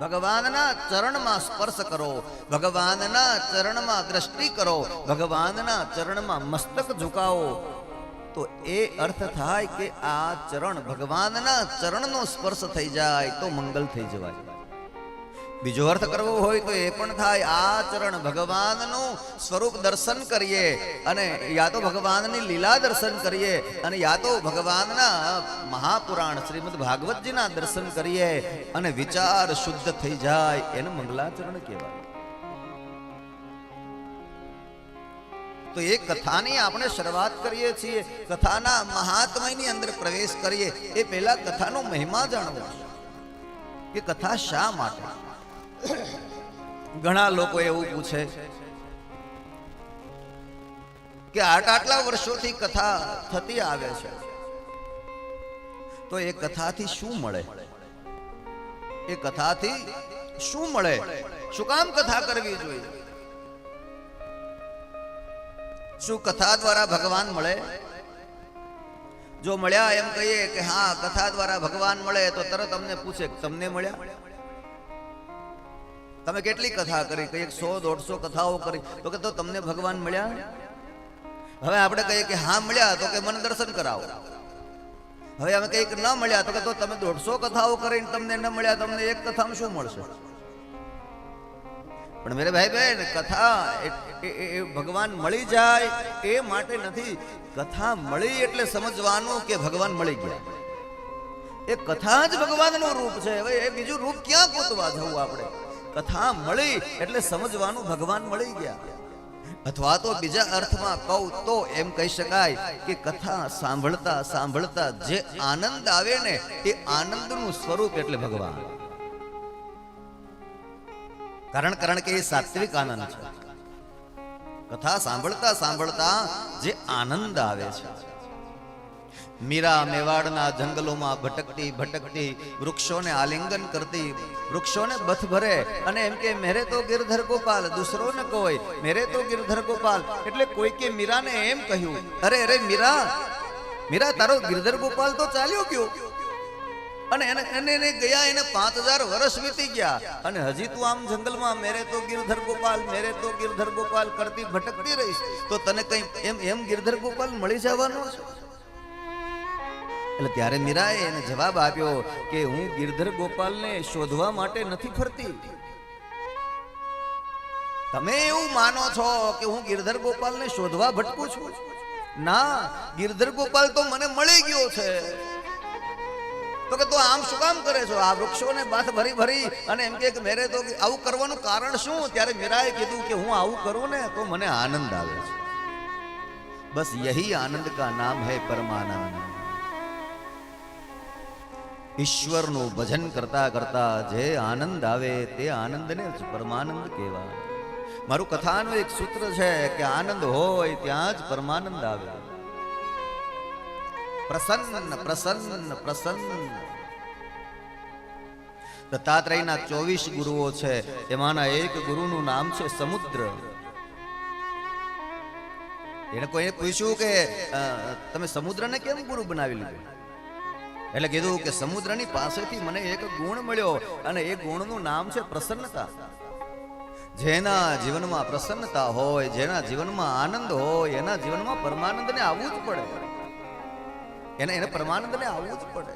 ભગવાનના ચરણમાં સ્પર્શ કરો, ભગવાનના ચરણમાં દ્રષ્ટિ કરો, ભગવાનના ચરણમાં મસ્તક ઝુકાવો, તો એ અર્થ થાય કે આ ચરણ ભગવાનના ચરણનો સ્પર્શ થઈ જાય તો મંગલ થઈ જવાય. બીજો અર્થ કરવો હોય તો એ પણ થાય, આ ચરણ ભગવાનનું સ્વરૂપ દર્શન કરીએ અને યા તો ભગવાનની લીલા દર્શન કરીએ અને યા તો ભગવાનના મહાપુરાણ શ્રીમદ ભાગવતજીના દર્શન કરીએ અને વિચાર શુદ્ધ થઈ જાય એને મંગલાચરણ કહેવાય. તો એ કથાની આપણે શરૂઆત કરીએ છીએ, કથાના મહાત્મ્યની અંદર પ્રવેશ કરીએ એ પહેલા કથાનો મહિમા જાણવો કે કથા શા માટે. ઘણા લોકો એવું પૂછે કે આટલા વર્ષોથી કથા થતી આવે છે તો એ કથાથી શું મળે? એ કથાથી શું મળે? શું કામ કથા કરવી જોઈએ? શું કથા દ્વારા ભગવાન મળે? જો મળ્યા એમ કહીએ કે હા કથા દ્વારા ભગવાન મળે તો તરત અમને પૂછે તમને મળ્યા? તમે કેટલી કથા કરી? કઈ 100-150 કથાઓ કરી તો કે તો તમને ભગવાન મળ્યા? હવે આપણે કહીએ કે હા મળ્યા તો કે મને દર્શન કરાવો. હવે અમે કહીએ કે ન મળ્યા તો કે તો તમે 150 કથાઓ કરીને તમને ન મળ્યા, તમને એક કથામાં શું મળશે? પણ મેરે ભાઈ બહેન, કથા એ ભગવાન મળી જાય એ માટે નથી. કથા મળી એટલે સમજવાનું કે ભગવાન મળી ગયા. એ કથા જ ભગવાનનું રૂપ છે. હવે એ બીજું રૂપ ક્યાં ગોતવા જવું આપણે? કથા મળી એટલે સમજવાનું ભગવાન મળી ગયા. અથવા તો બીજા અર્થમાં કહું તો એમ કહી શકાય કે કથા સાંભળતા સાંભળતા જે આનંદ આવે ને એ આનંદનું સ્વરૂપ એટલે ભગવાન. કારણ કે એ સાત્વિક આનંદ છે. કથા સાંભળતા સાંભળતા જે આનંદ આવે છે. મીરા મેવાડના જંગલોમાં ભટકતી ભટકતી વૃક્ષોને આલિંગન કરતી, વૃક્ષોને બથ ભરે અને એમ કે મેરે તો ગિરધર ગોપાલ, દૂસરો ન કોઈ મેરે તો ગિરધર ગોપાલ. એટલે કોઈ કે મીરાને એમ કહ્યું, અરે અરે મીરા તારો ગિરધર ગોપાલ તો ચાલ્યો ગયો અને એને ગયા એને 5000 વર્ષ વીતી ગયા અને હજી તું આમ જંગલમાં મેરે તો ગિરધર ગોપાલ મેરે તો ગિરધર ગોપાલ કરતી ભટકતી રહીશ તો તને કઈ એમ ગિરધર ગોપાલ મળી જવાનો છે? એટલે ત્યારે મીરાએ એને જવાબ આપ્યો કે હું ગિરધર ગોપાલને શોધવા માટે નથી ફરતી. તમે એવું માનો છો કે હું ગિરધર ગોપાલને શોધવા ભટકું છું? ના, ગિરધર ગોપાલ તો મને મળી ગયો છે. તો કે તો આમ શું કામ કરે છો? આ વૃક્ષોને બાથ ભરી ભરી અને એમ કે મેરે તો આવું કરવાનું કારણ શું? ત્યારે મીરાએ કીધું કે હું આવું કરું ને તો મને આનંદ આવે છે. બસ યહી આનંદ કા નામ હૈ પરમાનંદ. ઈશ્વરનું ભજન કરતા કરતા જે આનંદ આવે તે આનંદને જ પરમાનંદ કહેવાય. મારું કથાનું એક સૂત્ર છે કે આનંદ હોય ત્યાં જ પરમાનંદ આવે. પ્રસન્ન પ્રસન્ન પ્રસન્ન. દત્તાત્રેયના 24 ગુરુઓ છે, એમાંના એક ગુરુનું નામ છે સમુદ્ર. એને કોઈને પૂછ્યું કે તમે સમુદ્રને કેમ ગુરુ બનાવી લીધો? એટલે કીધું કે સમુદ્રની પાસેથી મને એક ગુણ મળ્યો અને એ ગુણનું નામ છે પ્રસન્નતા. જેના જીવનમાં પ્રસન્નતા હોય, જેના જીવનમાં આનંદ હોય, એના જીવનમાં પરમાનંદને આવવું જ પડે. એને પરમાનંદને આવવું જ પડે.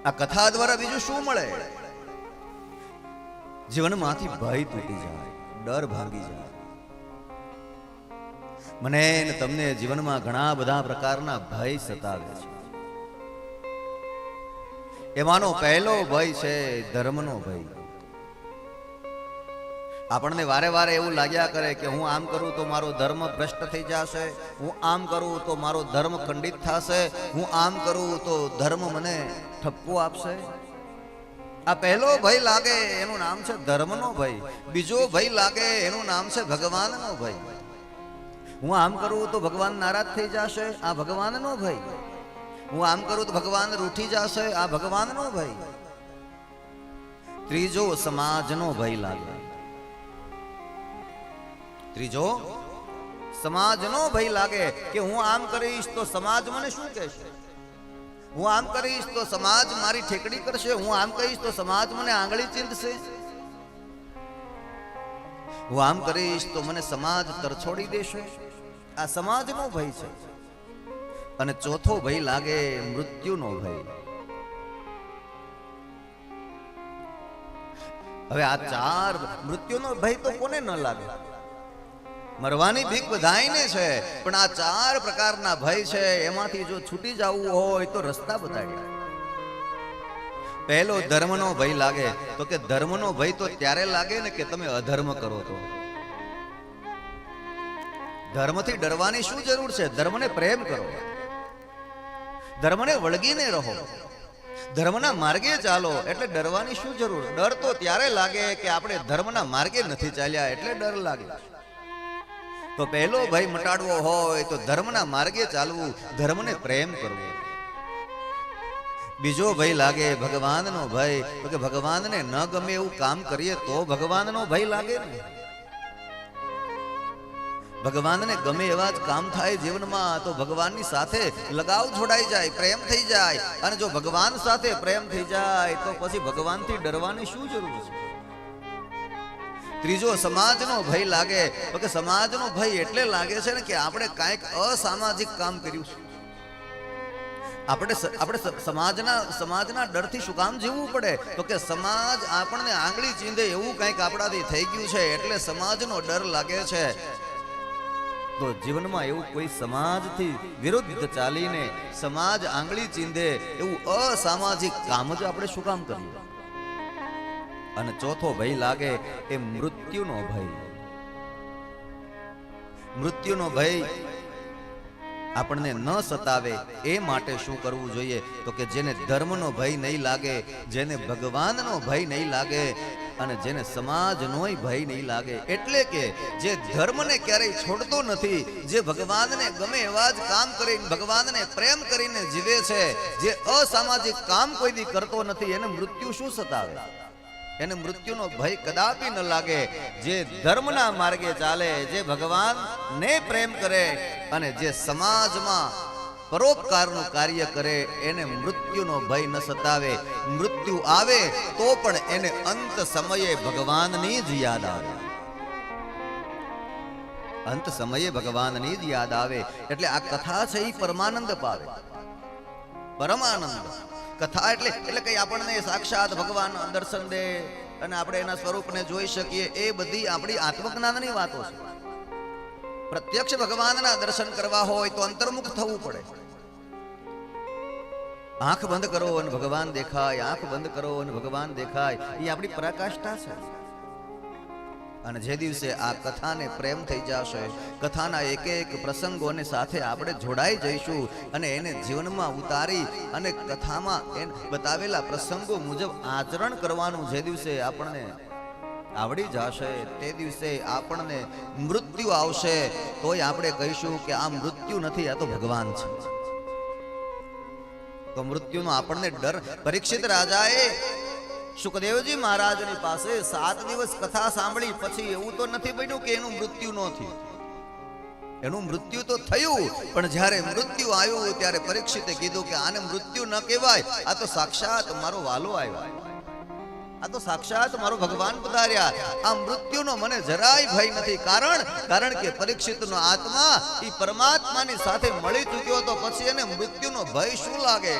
આ કથા દ્વારા બીજું શું મળે? જીવનમાંથી ભય તૂટી જાય, ડર ભાંગી જાય. મને ને તમને જીવનમાં ઘણા બધા પ્રકારના ભય સતાવે છે. એમાંનો પહેલો ભય છે ધર્મનો ભય. આપણને વારે વારે એવું લાગ્યા કરે કે હું આમ કરું તો મારો ધર્મ ભ્રષ્ટ થઈ જશે, હું આમ કરું તો મારો ધર્મ ખંડિત થશે, હું આમ કરું તો ધર્મ મને ઠપકો આપશે. આ પહેલો ભય લાગે એનું નામ છે ધર્મનો ભય. બીજો ભય લાગે એનું નામ છે ભગવાનનો ભય. હું આમ કરું તો ભગવાન નારાજ થઈ જશે, આ ભગવાનનો ભય. હું આમ કરું તો ભગવાન રૂઠી જશે, આ ભગવાનનો ભય. ત્રીજો સમાજનો ભય લાગે. ત્રીજો સમાજનો ભય લાગે કે હું આમ કરીશ તો સમાજ મને શું કહેશે, હું આમ કરીશ તો સમાજ મારી ઠેકડી કરશે, હું આમ કહીશ તો સમાજ મને આંગળી ચીંધશે, હું આમ કરીશ તો મને સમાજ તરછોડી દેશે. આ સમાજનો ભય છે. અને ચોથો ભય લાગે મૃત્યુનો ભય. હવે આ ચાર, મૃત્યુનો ભય તો કોને ન લાગે? મરવાની બીક બધાયને છે, પણ આ ચાર પ્રકારના ભય છે એમાંથી જો છૂટી જવું હોય તો રસ્તા બતાડ્યા. પહેલો ધર્મનો ભય લાગે. તો કે ધર્મનો ભય તો ત્યારે લાગે ને કે તમે અધર્મ કરો તો. ધર્મથી ડરવાની શું જરૂર છે? ધર્મને પ્રેમ કરો, ધર્મને વળગીને રહો, ધર્મના માર્ગે ચાલો, એટલે ડરવાની શું જરૂર? ડર તો ત્યારે લાગે કે આપણે ધર્મના માર્ગે નથી ચાલ્યા એટલે ડર લાગે. તો પહેલો ભય મટાડવો હોય તો ધર્મના માર્ગે ચાલવું, ધર્મને પ્રેમ કરવો. બીજો ભય લાગે ભગવાનનો ભય. તો કે ભગવાનને ન ગમે એવું કામ કરીએ તો ભગવાનનો ભય લાગે ને. ભગવાનને ગમે એવા જ કામ થાય જીવનમાં તો ભગવાનની સાથે લગાવ જોડાઈ જાય, પ્રેમ થઈ જાય. અને જો ભગવાન સાથે પ્રેમ થઈ જાય તો પછી ભગવાનથી ડરવાની શું જરૂર છે? ત્રીજો સમાજનો ભય લાગે. તો કે સમાજનો ભય એટલે લાગે છે ને કે આપણે કાંઈક અસામાજિક કામ કર્યું છે. આપણે સમાજના ડરથી શું કામ જીવવું પડે? તો કે સમાજ આપણને આંગળી ચીંધે એવું કંઈક આપણાથી થઈ ગયું છે એટલે સમાજનો ડર લાગે છે. તો જીવનમાં એવું કોઈ સમાજથી વિરુદ્ધ ચાલીને સમાજ આંગળી ચીંધે એવું અસામાજિક કામ જ આપણે શું કામ કરીએ? અને ચોથો ભય લાગે એ મૃત્યુનો ભય. મૃત્યુનો ભય આપણને ન સતાવે એ માટે શું કરવું જોઈએ? તો કે જેને ધર્મનો ભય નહીં લાગે, જેને ભગવાનનો ભય નહીં લાગે અને જેને સમાજનોય ભય નહીં લાગે, એટલે કે જે ધર્મને ક્યારેય છોડતો નથી, જે ભગવાનને ગમે એવા જ કામ કરીને ભગવાનને પ્રેમ કરીને જીવે છે, જે અસામાજિક કામ કોઈ દી કરતો નથી, એને મૃત્યુ શું સતાવે? એને મૃત્યુનો ભય કદાપી ન લાગે. જે ધર્મના માર્ગે ચાલે, જે ભગવાનને પ્રેમ કરે અને જે સમાજમાં પરોપકારનું કાર્ય કરે, એને મૃત્યુનો ભય ન સતાવે. મૃત્યુ આવે તો પણ એને અંત સમયે ભગવાનની જ યાદ આવે. અંત સમયે ભગવાનની જ યાદ આવે. એટલે આ કથા છે એ પરમાનંદ પાવે, પરમાનંદ. કથા એટલે કઈ આપણને સાક્ષાત ભગવાન દર્શન દે અને આપણે એના સ્વરૂપને જોઈ શકીએ, એ બધી આપણી આત્મજ્ઞાનની વાતો છે. પ્રત્યક્ષ ભગવાનના દર્શન કરવા હોય તો અંતર્મુખ થવું પડે. આંખ બંધ કરો અને ભગવાન દેખાય, આંખ બંધ કરો અને ભગવાન દેખાય, એ આપણી પરાકાષ્ઠા છે. અને જે દિવસે આ કથાને પ્રેમ થઈ જશે, કથાના એક એક પ્રસંગોને સાથે આપણે જોડાઈ જઈશું અને એને જીવનમાં ઉતારી અને કથામાં એને બતાવેલા પ્રસંગો મુજબ આચરણ કરવાનું જે દિવસે આપણને આવડી જશે, તે દિવસે આપણને મૃત્યુ આવશે તોય આપણે કહીશું કે આ મૃત્યુ નથી, આ તો ભગવાન છે. તો મૃત્યુનો આપણને ડર. પરીક્ષિત રાજાએ સુખદેવજી મહારાજની પાસે 7 દિવસ કથા સાંભળી, પછી એવું તો નથી બન્યું કે એનું મૃત્યુ ન થયું. એનું મૃત્યુ તો થયું, પણ જ્યારે મૃત્યુ આવ્યું ત્યારે પરીક્ષિતે કીધું કે આને મૃત્યુ ન કહેવાય, આ તો સાક્ષાત મારો વાલો આવ્યો, આ તો સાક્ષાત મારો ભગવાન પધાર્યા. આ મૃત્યુનો મને જરાય ભય નથી. કારણ કે પરીક્ષિતનો આત્મા એ પરમાત્માની સાથે મળી ચૂક્યો, તો પછી એને મૃત્યુનો ભય શું લાગે?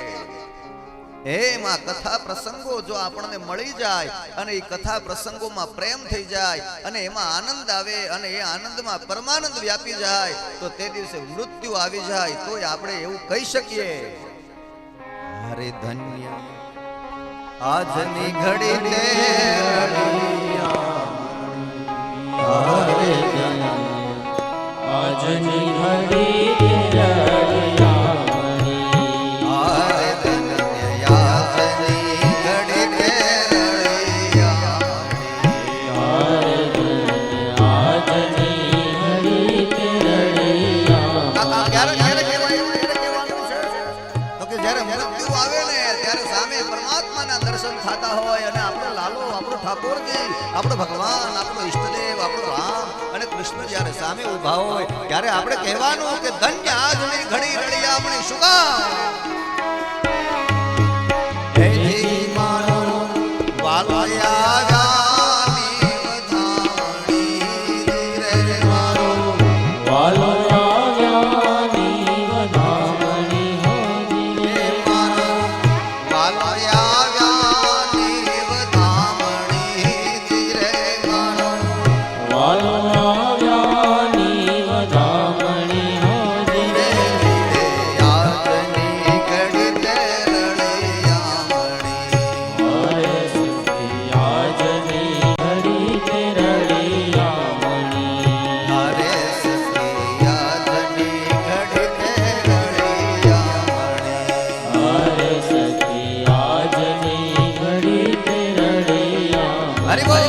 એમાં કથા પ્રસંગો જો આપણને મળી જાય અને એ કથા પ્રસંગોમાં પ્રેમ થઈ જાય અને એમાં આનંદ આવે અને એ આનંદમાં પરમાનંદ વ્યાપી જાય તો તે દિવસે મૃત્યુ આવી જાય તોય આપણે એવું કહી શકીએ, અરે ધન્ય આજની ઘડી તે આજની ઘડી આપણો ભગવાન, આપણો ઈષ્ટદેવ, આપણો રામ અને કૃષ્ણ જ્યારે સામે ઉભા હોય ત્યારે આપણે કહેવાનું કે ધન્ય આજની ઘડી રળિયામણી શું કામ? હે જી મારો વાલયાની વધામણી રે મારો વાલયાની વધામણી હો હે મારો વાલયાની વધામણી રે મારો વાલયાની વધામણી હો ધીરે ધીરે આજની ઘડી તે રળિયામણી હરે સખી આજની ઘડી તે રળિયામણી હરે સખી આજની ઘડી તે રળિયામણી હરે સખી આજની ઘડી તે રળિયામણી હરિ બોલ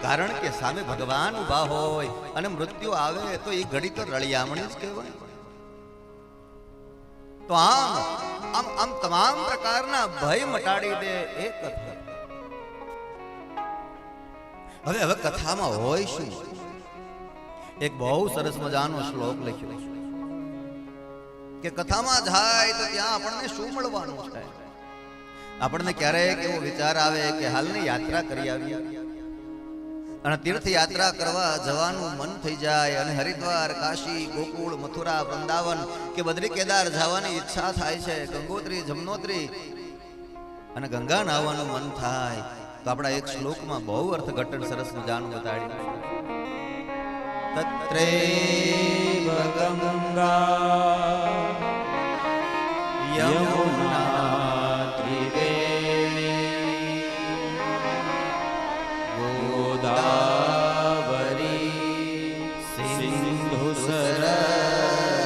કારણ કે સામે ભગવાન ઊભા હોય અને મૃત્યુ આવે તો એ ઘડી તો રળિયામણી જ કહેવાય. તો આમ તમામ પ્રકારના ભય મટાડી દે એ કથા. હવે કથામાં હોય શું? એક બહુ સરસ મજાનો શ્લોક લખ્યો કે કથામાં જાય તો ત્યાં આપણને શું મળવાનું છે. આપણને ક્યારેક એવો વિચાર આવે કે હાલની યાત્રા કરી આવી અને તીર્થયાત્રા કરવા જવાનું મન થઈ જાય અને હરિદ્વાર, કાશી, ગોકુળ, મથુરા, વૃંદાવન કે બદ્રી કેદાર જવાની ઈચ્છા થાય છે, ગંગોત્રી, જમનોત્રી અને ગંગા નાહવાનું મન થાય તો આપણા એક શ્લોકમાં બહુ અર્થઘટન સરસ મજાનું બતાડ્યું. તત્રૈવ ગંગા યમુના ત્રિવેણી ગોદાવરી સિંધુ સરસ્વતી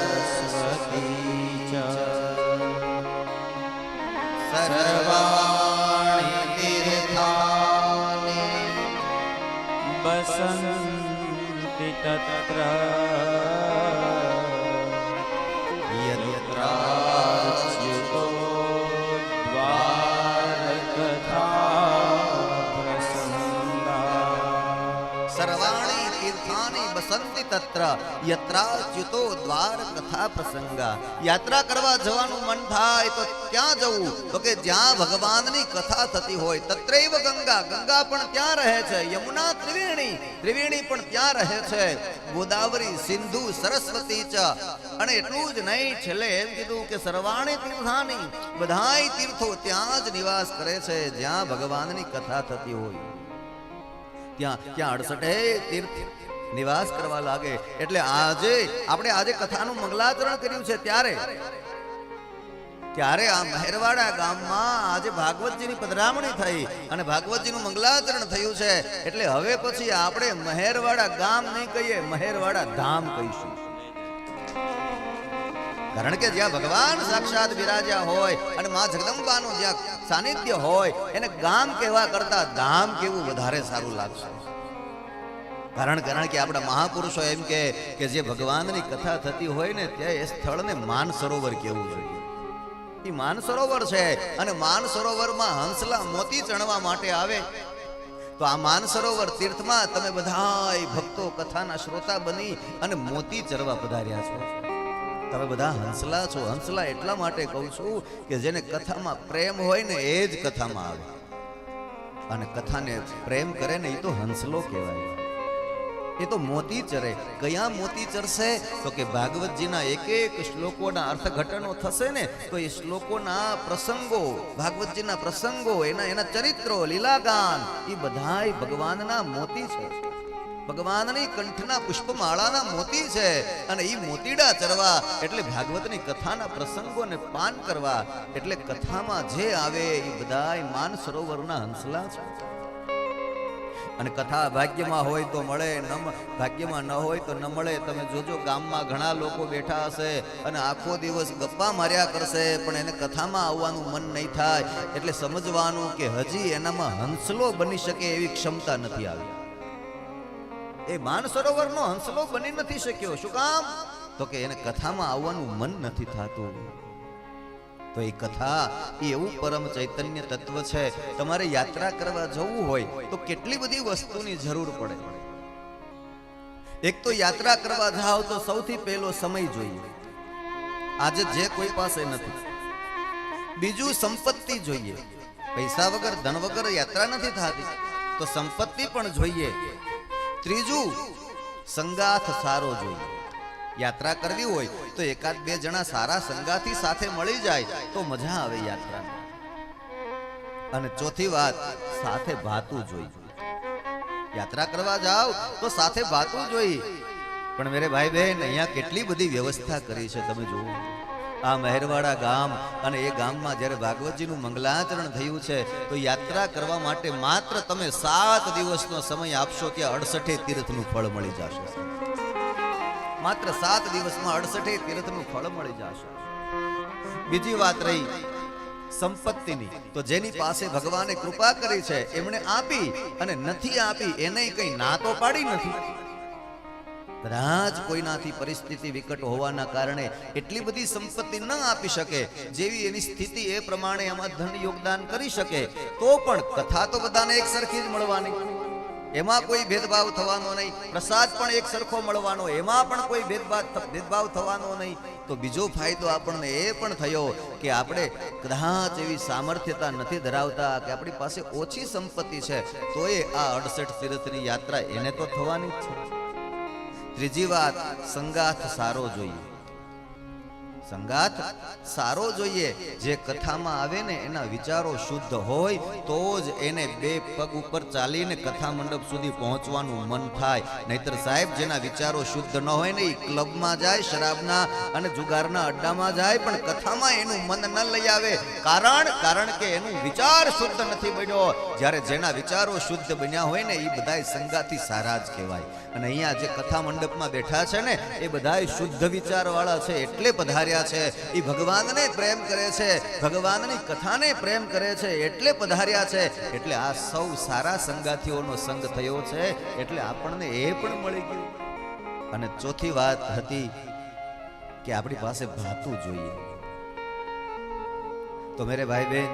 ચ સર્વાણિ તીર્થાનિ બસંતિ તત્ર યત્રાચ્યુતો દ્વારકથા પ્રસંગા. સર્વાણિ તીર્થાનિ બસંતિ તત્ર યત્રાચ્યુતો દ્વાર કથા પ્રસંગા. યાત્રા કરવા જવાનું મન થાય તો ક્યાં જવું? તો કે જ્યાં ભગવાનની કથા થતી હોય. તત્રૈવ ગંગા, ગંગા પણ ત્યાં રહે છે. યમુના ત્રિવેણી, ત્રિવેણી પણ ત્યાં રહે છે. ગોદાવરી, સિંધુ, સરસ્વતી ચ. અને એટલું જ નહીં, છેલ્લે એમ કીધું કે સર્વાણિ તીર્થાની, બધાય તીર્થો ત્યાં જ નિવાસ કરે છે જ્યાં ભગવાનની કથા થતી હોય. ત્યાં 68 તીર્થ નિવાસ કરવા લાગે. એટલે આજે કથાનું મંગલાચરણ કર્યું છે ત્યારે આ મહેરવાડા ગામમાં આજે ભાગવતજીની પધરામણી થઈ અને ભાગવતજીનું મંગલાચરણ થયું છે. એટલે હવે પછી આપણે મહેરવાડા ગામ નહીં કહીએ, મહેરવાડા ધામ કહીશું. કારણ કે જ્યાં ભગવાન સાક્ષાત બિરાજ્યા હોય અને મા જગદંબાનું જ્યાં સાનિધ્ય હોય એને ગામ કહેવા કરતા ધામ કેવું વધારે સારું લાગશે. કારણ કે આપણા મહાપુરુષો એમ કે જે ભગવાનની કથા થતી હોય ને ત્યાં એ સ્થળને માનસરોવર કહેવું જોઈએ. એ માનસરોવર છે અને માનસરોવરમાં હંસલા મોતી ચણવા માટે આવે. તો આ માનસરોવર તીર્થમાં તમે બધાય ભક્તો કથાના શ્રોતા બની અને મોતી ચરવા પધાર્યા છો. તમે બધા હંસલા છો. હંસલા એટલા માટે કહું છું કે જેને કથામાં પ્રેમ હોય ને એ જ કથામાં આવે અને કથાને પ્રેમ કરે ને એ તો હંસલો કહેવાય. એ તો મોતી ચરે. કયા મોતી ચરશે? તો કે ભાગવતજીના એક એક શ્લોકોના અર્થઘટનો થશે ને તો એ શ્લોકોના પ્રસંગો, ભાગવતજીના પ્રસંગો, એના ચરિત્રો, લીલાગાન એ બધાય ભગવાનના મોતી છે. ભગવાનની કંઠના પુષ્પમાળાના મોતી છે અને એ મોતીડા ચરવા એટલે ભાગવતની કથાના પ્રસંગોને પાન કરવા. એટલે કથામાં જે આવે એ બધાય માનસરોવરના હંસલા છે. અને કથા ભાગ્યમાં હોય તો મળે, ભાગ્યમાં ન હોય તો ન મળે. તમે જોજો ગામમાં ઘણા લોકો બેઠા હશે અને આખો દિવસ ગપ્પા માર્યા કરશે પણ એને કથામાં આવવાનું મન નહીં થાય. એટલે સમજવાનું કે હજી એનામાં હંસલો બની શકે એવી ક્ષમતા નથી આવી. એ માનસરોવરનો હંસલો બની નથી શક્યો. શું કામ? તો કે એને કથામાં આવવાનું મન નથી થતું. તો એ કથા એ એવું પરમ ચૈતન્ય તત્વ છે. તમારે યાત્રા કરવા જવું હોય તો કેટલી બધી વસ્તુની જરૂર પડે. એક તો યાત્રા કરવા જાઓ તો સૌથી પહેલો સમય જોઈએ, આજે જે કોઈ પાસે નથી. બીજું સંપત્તિ જોઈએ. પૈસા વગર, ધન વગર યાત્રા નથી થતી, તો સંપત્તિ પણ જોઈએ. ત્રીજું સંગાથ સારો જોઈએ. યાત્રા કરવી હોય તો એકાદ બે જણા સારા સંગાથી સાથે મળી જાય તો મજા આવે યાત્રામાં. અને ચોથી વાત, સાથે ભાતું જોઈએ. યાત્રા કરવા જાઓ તો સાથે ભાતું જોઈએ. પણ મેરે ભાઈ બહેન, અહીંયા કેટલી બધી વ્યવસ્થા કરી છે તમે જુઓ. આ મહેરવાડા ગામ અને એ ગામમાં જ્યારે ભાગવતજીનું મંગલાચરણ થયું છે તો યાત્રા કરવા માટે માત્ર તમે 7 દિવસનો સમય આપશો ત્યાં 68 તીર્થનું ફળ મળી જશે. માત્ર 7 દિવસમાં 68 તીર્થનું ફળ મળી જશે. બીજી વાત રહી સંપત્તિની, તો જેની પાસે ભગવાને કૃપા કરી છે એમણે આપી અને નથી આપી એને કઈ ના તો પાડી નથી. કદાચ કોઈનાથી પરિસ્થિતિ વિકટ હોવાના કારણે એટલી બધી સંપત્તિ ન આપી શકે, જેવી એની સ્થિતિ એ પ્રમાણે એમાં ધન યોગદાન કરી શકે, તો પણ કથા તો બધાને એક સરખી જ મળવાની, એમાં કોઈ ભેદભાવ થવાનો નહીં. પ્રસાદ પણ એક સરખો મળવાનો, એમાં પણ કોઈ ભેદભાવ થવાનો નહીં. તો બીજો ફાયદો આપણને એ પણ થયો કે આપણે કદાચ એવી સામર્થ્યતા નથી ધરાવતા કે આપણી પાસે ઓછી સંપત્તિ છે, તો એ આ 68 તીર્થની યાત્રા એને તો થવાની જ છે. ત્રીજી વાત, સંગાથ સારો જોઈએ. સંગાત સારો જોઈએ. જે કથામાં આવે ને એના વિચારો શુદ્ધ હોય તો જ એને બે પગ ઉપર ચાલીને કથા મંડપ સુધી પહોંચવાનું મન થાય. નહીતર સાહેબ જેના વિચારો શુદ્ધ ન હોય ને એ ક્લબમાં જાય, શરાબના અને જુગારના અડ્ડામાં જાય, પણ કથામાં એનું મન ન લઈ આવે. કારણ કે એનું વિચાર શુદ્ધ નથી બન્યો. જ્યારે જેના વિચારો શુદ્ધ બન્યા હોય ને એ બધાય સંગાતી સારા જ કહેવાય. અને અહીંયા જે કથા મંડપમાં બેઠા છે ને એ બધાય શુદ્ધ વિચાર વાળા છે એટલે પધાર્યા છે. એ ભગવાનને પ્રેમ કરે છે, ભગવાનની કથાને પ્રેમ કરે છે એટલે પધાર્યા છે. એટલે આ સૌ સારા સંગાતીઓનો સંગ થયો છે એટલે આપણને એ પણ મળી ગયું. અને ચોથી વાત હતી કે આપણી પાસે ભાતું જોઈએ. તો મેરે ભાઈ બહેન,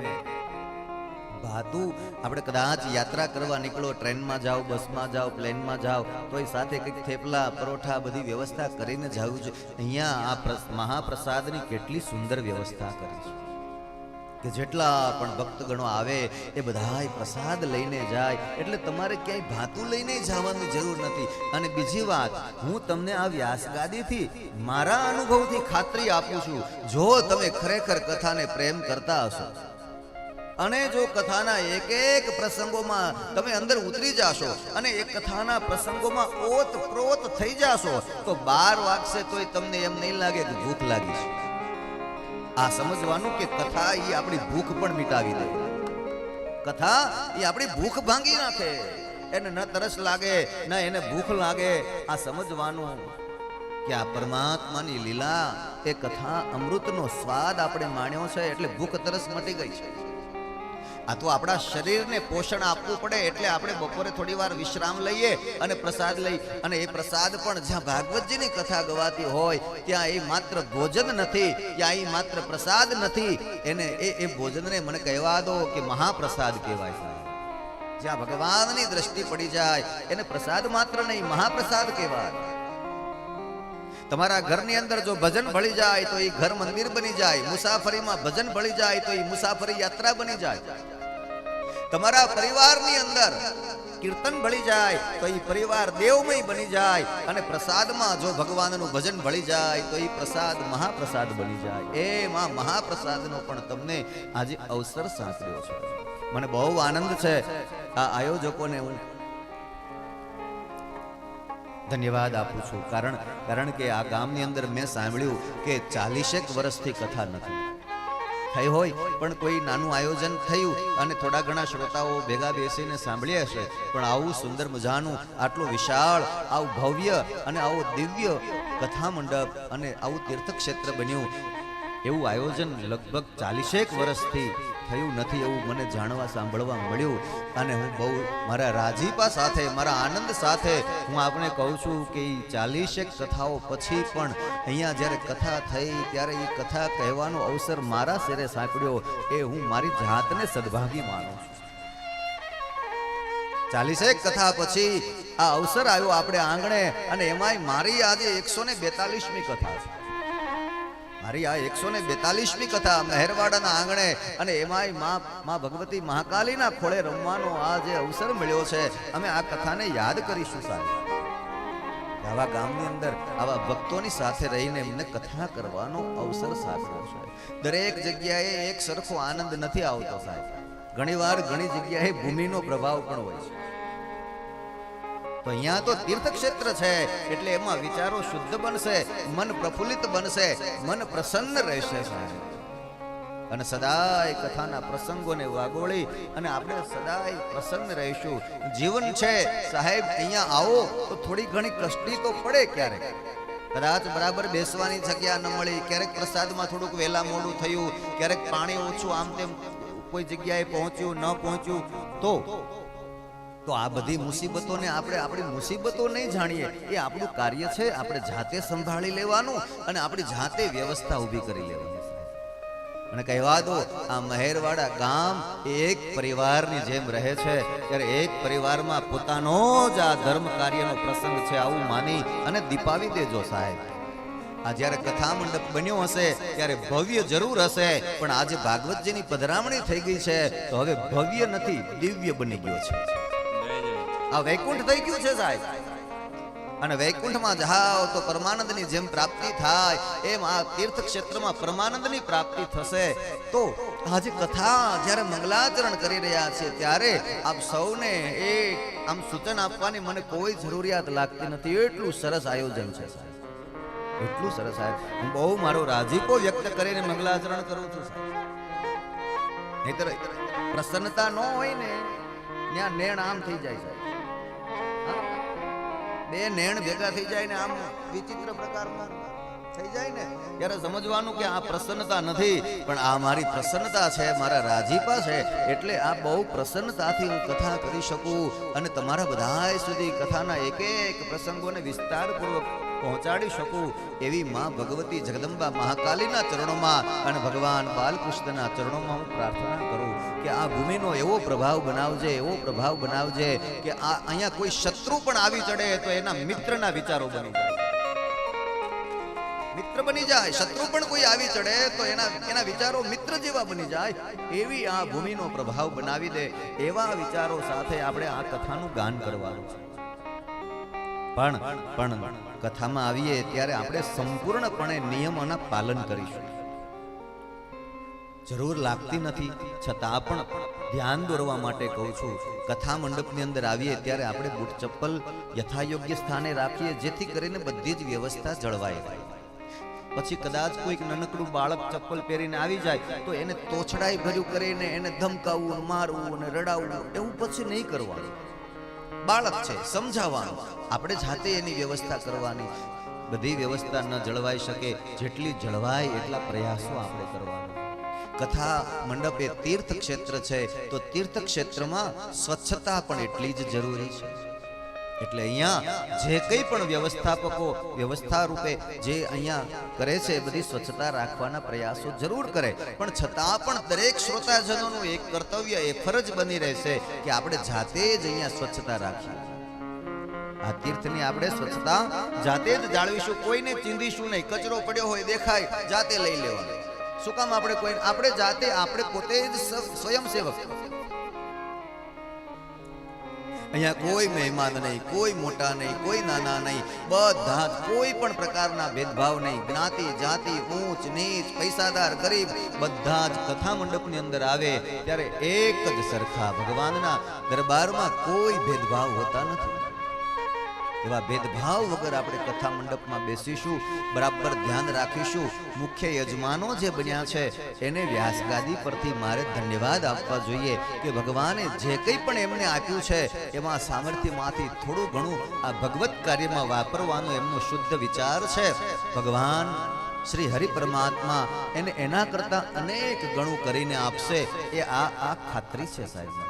ભાતું આપણે કદાચ યાત્રા કરવા નીકળો, ટ્રેનમાં જાઓ, બસમાં જાઓ, પ્લેનમાં જાઓ, તો એ સાથે કંઈક થેપલા, પરોઠા બધી વ્યવસ્થા કરીને જવું છે. અહીંયા આ મહાપ્રસાદની કેટલી સુંદર વ્યવસ્થા કરી છે કે જેટલા પણ ભક્તગણો આવે એ બધાય પ્રસાદ લઈને જાય. એટલે તમારે ક્યાંય ભાતું લઈને જવાની જરૂર નથી. અને બીજી વાત, હું તમને આ વ્યાસગાદીથી મારા અનુભવથી ખાતરી આપું છું, જો તમે ખરેખર કથાને પ્રેમ કરતા હશો અને જો કથાના એક એક પ્રસંગોમાં તમે અંદર ઉતરી જાશો અને એ કથાના પ્રસંગોમાં ઓતપ્રોત થઈ જાશો તો 12 વાગશે તોય તમને એમ નહીં લાગે કે ભૂખ લાગી છે. આ સમજવાનું કે કથા એ આપણી ભૂખ પણ મિટાવી દે. કથા એ આપણી ભૂખ ભાંગી નાખે. એને ન તરસ લાગે ન એને ભૂખ લાગે. આ સમજવાનું કે આ પરમાત્માની લીલા, એ કથા અમૃતનો સ્વાદ આપણે માણ્યો છે એટલે ભૂખ તરસ મટી ગઈ છે. આ તો આપણા શરીરને પોષણ આપવું પડે એટલે આપણે બપોરે થોડી વાર વિશ્રામ લઈએ અને પ્રસાદ લઈ. અને એ પ્રસાદ પણ જ્યાં ભાગવતજીની કથા ગવાતી હોય ત્યાં એ માત્ર ભોજન નથી, ત્યાં એ માત્ર પ્રસાદ નથી. એને એ ભોજનને મને કહેવા દો કે મહાપ્રસાદ કહેવાય. જ્યાં ભગવાનની દ્રષ્ટિ પડી જાય એને પ્રસાદ માત્ર નહીં, મહાપ્રસાદ કહેવાય. તમારા ઘરની અંદર જો ભજન ભળી જાય તો એ ઘર મંદિર બની જાય. મુસાફરીમાં ભજન ભળી જાય તો એ મુસાફરી યાત્રા બની જાય. તમારા પરિવારની અંદર કીર્તન ભળી જાય તો એ પરિવાર દેવમય બની જાય. અને પ્રસાદમાં જો ભગવાનનું ભજન ભળી જાય તો એ પ્રસાદ મહાપ્રસાદ બની જાય. એમાં મહાપ્રસાદનો પણ તમને આજે અવસર સાંપડ્યો છે. મને બહુ આનંદ છે. આ આયોજકોને હું ધન્યવાદ આપું છું. કારણ કે આ ગામની અંદર મેં સાંભળ્યું કે 40 વર્ષથી કથા નથી થઈ હોય, પણ કોઈ નાનું આયોજન થયું અને થોડા ઘણા શ્રોતાઓ ભેગા બેસીને સાંભળ્યા હશે. પણ આવું સુંદર મજાનું, આટલું વિશાળ, આવું ભવ્ય અને આવું દિવ્ય કથા મંડપ અને આવું તીર્થક્ષેત્ર બન્યું, એવું આયોજન લગભગ 40 વર્ષથી થયું નથી એવું મને જાણવા સાંભળવા મળ્યું. અને હું બહુ મારા રાજીપા સાથે, મારા આનંદ સાથે હું આપને કહું છું કે 40 કથાઓ પછી પણ અહીંયા જ્યારે કથા થઈ ત્યારે એ કથા કહેવાનો અવસર મારા શેરે સાંપડ્યો એ હું મારી જાતને સદભાગી માનું છું. 40 કથા પછી આ અવસર આવ્યો આપણે આંગણે. અને એમાંય મારી આજે 142મી કથા છે. મારી આ 142મી કથા મહેરવાડાના આંગણે. અને એમાંય માં ભગવતી મહાકાલીના ખોળે રમવાનો આ જે અવસર મળ્યો છે, અમે આ કથાને યાદ કરીશું સાહેબ. આવા ગામની અંદર આવા ભક્તોની સાથે રહીને એમને કથા કરવાનો અવસર સાંપડ્યો છે. દરેક જગ્યાએ એક સરખો આનંદ નથી આવતો સાહેબ. ઘણીવાર ઘણી જગ્યાએ ભૂમિનો પ્રભાવ પણ હોય છે. તો અહીંયા તો તીર્થક્ષેત્ર છે એટલે એમાં વિચારો શુદ્ધ બનશે, મન પ્રફુલ્લિત બનશે, મન પ્રસન્ન રહેશે સાહેબ. અને સદાય કથાના પ્રસંગોને વાગોળી અને આપણે સદાય પ્રસન્ન રહીશું. જીવન છે સાહેબ, અહીંયા આવો તો થોડી ઘણી કષ્ટી તો પડે. ક્યારેક કદાચ બરાબર બેસવાની જગ્યા ન મળી, ક્યારેક પ્રસાદમાં થોડુંક વહેલા મોડું થયું, ક્યારેક પાણી ઓછું, આમ તેમ કોઈ જગ્યાએ પહોંચ્યું ન પહોંચ્યું તો આ બધી મુસીબતોને આપણે આપણી મુસીબતો નહીં જાણીએ. એ આપણું કાર્ય છે, આપણે જાતે સંભાળી લેવાનું અને આપણી જાતે વ્યવસ્થા ઊભી કરી લેવાની. અને કહેવા દો, આ મહેરવાડા ગામ એક પરિવારની જેમ રહે છે. ત્યારે એક પરિવારમાં પોતાનો જ આ ધર્મ કાર્યનો પ્રસંગ છે આવું માની અને દીપાવી દેજો સાહેબ. આ જ્યારે કથા મંડપ બન્યો હશે ત્યારે ભવ્ય જરૂર હશે, પણ આજે ભાગવતજીની પધરામણી થઈ ગઈ છે તો હવે ભવ્ય નથી, દિવ્ય બની ગયો છે. આ વૈકુંઠ થઈ ગયું છે સાહેબ. અને વૈકુંઠમાં જાઓ તો પરમાનંદની જેમ પ્રાપ્તિ થાય એમ આ તીર્થ ક્ષેત્રમાં પરમાનંદની પ્રાપ્તિ થશે. તો આજે કથા જ્યારે મંગલાચરણ કરી રહ્યા છે ત્યારે આપ સૌને એક આમ સૂચન આપવાની મને કોઈ જરૂરિયાત લાગતી નથી. એટલું સરસ આયોજન છે સાહેબ, એટલું સરસ આયોજન. હું બહુ મારો રાજીપો વ્યક્ત કરીને મંગલાચરણ કરું છું સાહેબ. નહીતર પ્રસન્નતા ન હોય ને ત્યાં નેણ આમ થઈ જાય સાહેબ. બે નેણ ભેગા થઈ જાય ને આમ વિચિત્ર પ્રકારમાં થઈ જાય ને ત્યારે સમજવાનું કે આ પ્રસન્નતા નથી, પણ આ મારી પ્રસન્નતા છે, મારા રાજીપા છે. એટલે આ બહુ પ્રસન્નતાથી હું કથા કરી શકું અને તમારા બધા સુધી કથાના એક એક પ્રસંગોને વિસ્તારપૂર્વક પહોંચાડી શકું એવી માં ભગવતી જગદંબા મહાકાલીના ચરણોમાં અને ભગવાન બાલકૃષ્ણના ચરણોમાં હું પ્રાર્થના કરું કે આ ભૂમિનો એવો પ્રભાવ બનાવજે, એવો પ્રભાવ બનાવજે કે આ અહીંયા કોઈ શત્રુ પણ આવી ચડે તો એના મિત્રના વિચારો બની જાય, મિત્ર બની જાય. શત્રુ પણ કોઈ આવી ચડે તો એના વિચારો મિત્ર જેવા બની જાય. એવી આ ભૂમિનો પ્રભાવ બનાવી દે એવા વિચારો સાથે આપણે આ કથાનું ગાન કરવાનું છે. પણ કથામાં આવીએ ત્યારે આપણે સંપૂર્ણપણે નિયમોના પાલન કરીશું. જરૂર લાગતી નથી છતાં પણ ધ્યાન દોરવા માટે કહું છું. કથા મંડપની અંદર આવીએ ત્યારે આપણે બૂટ ચપ્પલ યથાયોગ્ય સ્થાને રાખીએ જેથી કરીને બધી જ વ્યવસ્થા જળવાય. પછી કદાચ કોઈક નનકડું બાળક ચપ્પલ પહેરીને આવી જાય તો એને તોછડાઈ ભર્યું કરીને એને ધમકાવવું, મારવું અને રડાવવું એવું પછી નહીં કરવાનું. બાળક છે, સમજાવવાનું. આપણે જાતે એની વ્યવસ્થા કરવાની. બધી વ્યવસ્થા ન જળવાઈ શકે, જેટલી જળવાય એટલા પ્રયાસો આપણે કરવાના. કથા મંડપ એ તીર્થ ક્ષેત્ર છે તો તીર્થ ક્ષેત્રમાં સ્વચ્છતા પણ એટલી જ જરૂરી છે. એટલે અહીંયા જે કંઈ પણ વ્યવસ્થાપકો વ્યવસ્થા રૂપે જે અહીંયા કરે છે બધી સ્વચ્છતા રાખવાના પ્રયાસો જરૂર કરે, પણ છતાં પણ દરેક શ્રોતાજનોનું એક કર્તવ્ય, એક ફરજ બની રહેશે કે આપણે જાતે જ અહીંયા સ્વચ્છતા રાખીએ. આ તીર્થની આપણે સ્વચ્છતા જાતે જ જાળવીશું. કોઈને ચીંધીશું નહીં. કચરો પડ્યો હોય દેખાય જાતે લઈ લેવાનો. શું કામ આપણે જાતે આપણે પોતે જ સ્વયંસેવક. અહીંયા કોઈ મહેમાન નહીં, કોઈ મોટા નહીં, કોઈ નાના નહીં, બધા જ કોઈ પણ પ્રકારના ભેદભાવ નહીં. જ્ઞાતિ જાતિ ઊંચ નીચ પૈસાદાર ગરીબ બધા જ કથા મંડપની અંદર આવે ત્યારે એક જ સરખા. ભગવાનના દરબારમાં કોઈ ભેદભાવ હોતા નથી. એવા ભેદભાવ વગર આપણે કથા મંડપમાં બેસીશું, બરાબર ધ્યાન રાખીશું. મુખ્ય યજમાનો જે બન્યા છે એને વ્યાસગાદી પરથી મારે ધન્યવાદ આપવા જોઈએ કે ભગવાને જે કંઈ પણ એમને આપ્યું છે એમાં સામર્થ્યમાંથી થોડું ઘણું આ ભગવત કાર્યમાં વાપરવાનો એમનો શુદ્ધ વિચાર છે. ભગવાન શ્રી હરિ પરમાત્મા એને એના કરતા અનેક ગણું કરીને આપશે એ આ ખાતરી છે સાહેબ.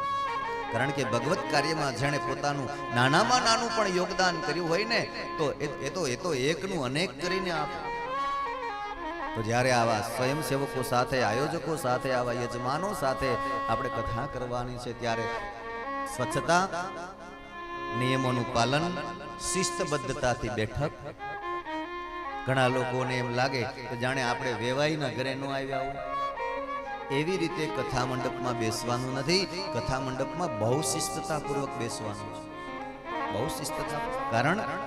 કારણ કે ભગવત કાર્યમાં જેણે પોતાનું નાનામાં નાનું પણ યોગદાન કર્યું હોય ને તો એ તો એકનું અનેક કરીને આપે. તો જ્યારે આવા સ્વયંસેવકો સાથે, આયોજકો સાથે, આવા યજમાનો સાથે આપણે કથા કરવાની છે ત્યારે સ્વચ્છતા, નિયમોનું પાલન, શિસ્તબદ્ધતાથી બેઠક. ઘણા લોકોને એમ લાગે કે જાણે આપણે વેવાઈના ઘરે ન આવ્યા હોય. એવી રીતે કથા મંડપમાં બેસવાનું નથી. કથા મંડપમાં બહુ શિસ્તતાપૂર્વક બેસવાનું છે. બહુ શિસ્તતા.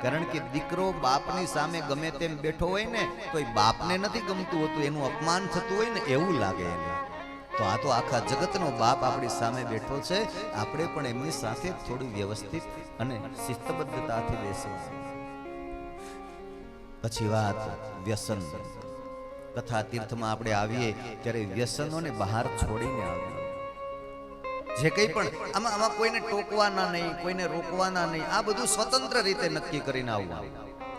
કારણ કે દીકરો બાપની સામે ગમે તેમ બેઠો હોય ને તો એ બાપને નથી ગમતું હોતું, એનું અપમાન થતું હોય ને એવું લાગે એને. તો આ તો આખા જગતનો બાપ આપણી સામે બેઠો છે. આપણે પણ એમની સાથે થોડી વ્યવસ્થિત અને શિસ્તબદ્ધતાથી બેસવું. પછી વાત વ્યસન. કથા તીર્થમાં આપણે આવીએ ત્યારે વ્યસનોને બહાર છોડીને આવીએ. જે કંઈ પણ આમાં કોઈને ટોકવાના નહીં, કોઈને રોકવાના નહીં. આ બધું સ્વતંત્ર રીતે નક્કી કરીને આવવું.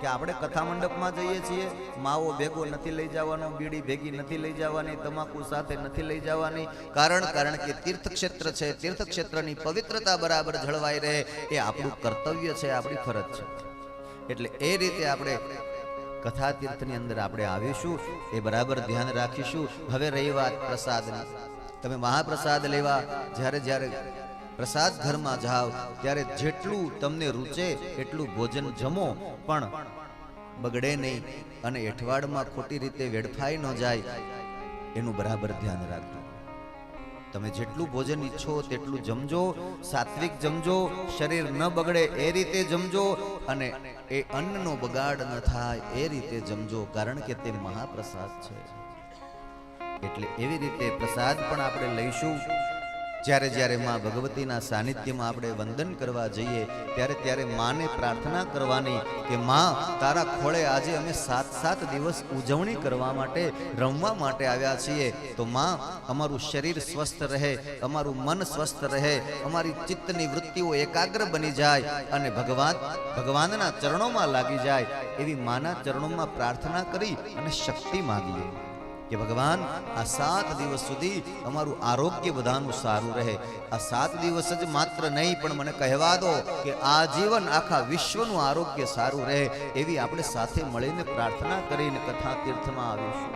કે આપણે કથા મંડપમાં જઈએ છીએ, માવો ભેગો નથી લઈ જવાનો, બીડી ભેગી નથી લઈ જવાની, તમાકુ સાથે નથી લઈ જવાની. કારણ કે તીર્થક્ષેત્ર છે, તીર્થક્ષેત્રની પવિત્રતા બરાબર જળવાઈ રહે એ આપણું કર્તવ્ય છે, આપણી ફરજ છે. એટલે એ રીતે આપણે કથા તીર્થની અંદર આપણે આવીશું, એ બરાબર ધ્યાન રાખીશું. હવે રહી વાત પ્રસાદની. તમે મહાપ્રસાદ લેવા જ્યારે પ્રસાદ ઘરમાં જાઓ ત્યારે જેટલું તમને રૂચે એટલું ભોજન જમો, પણ બગડે નહીં અને એઠવાડમાં ખોટી રીતે વેડફાઈ ન જાય એનું બરાબર ધ્યાન રાખજો. તમે જેટલું ભોજન ઈચ્છો તેટલું જમજો, સાત્વિક જમજો, શરીર ન બગડે એ રીતે જમજો અને એ અન્નનો બગાડ ન થાય એ રીતે જમજો, કારણ કે તે મહાપ્રસાદ છે. એટલે એવી રીતે પ્રસાદ પણ આપણે લઈશું. જ્યારે જ્યારે માં ભગવતીના સાનિધ્યમાં આપણે વંદન કરવા જઈએ ત્યારે માને પ્રાર્થના કરવાની કે માં, તારા ખોળે આજે અમે 7 દિવસ ઉજવણી કરવા માટે, રમવા માટે આવ્યા છીએ. તો માં, અમારું શરીર સ્વસ્થ રહે, અમારું મન સ્વસ્થ રહે, અમારી ચિત્તની વૃત્તિઓ એકાગ્ર બની જાય અને ભગવાનના ચરણોમાં લાગી જાય, એવી માના ચરણોમાં પ્રાર્થના કરી અને શક્તિ માંગીએ કે ભગવાન, આ 7 દિવસ સુધી અમારું આરોગ્ય બધાનું સારું રહે. આ 7 દિવસ જ માત્ર નહીં, પણ મને કહેવા દો કે આજીવન આખા વિશ્વનું આરોગ્ય સારું રહે, એવી આપણે સાથે મળીને પ્રાર્થના કરીને કથા તીર્થમાં આવીશું.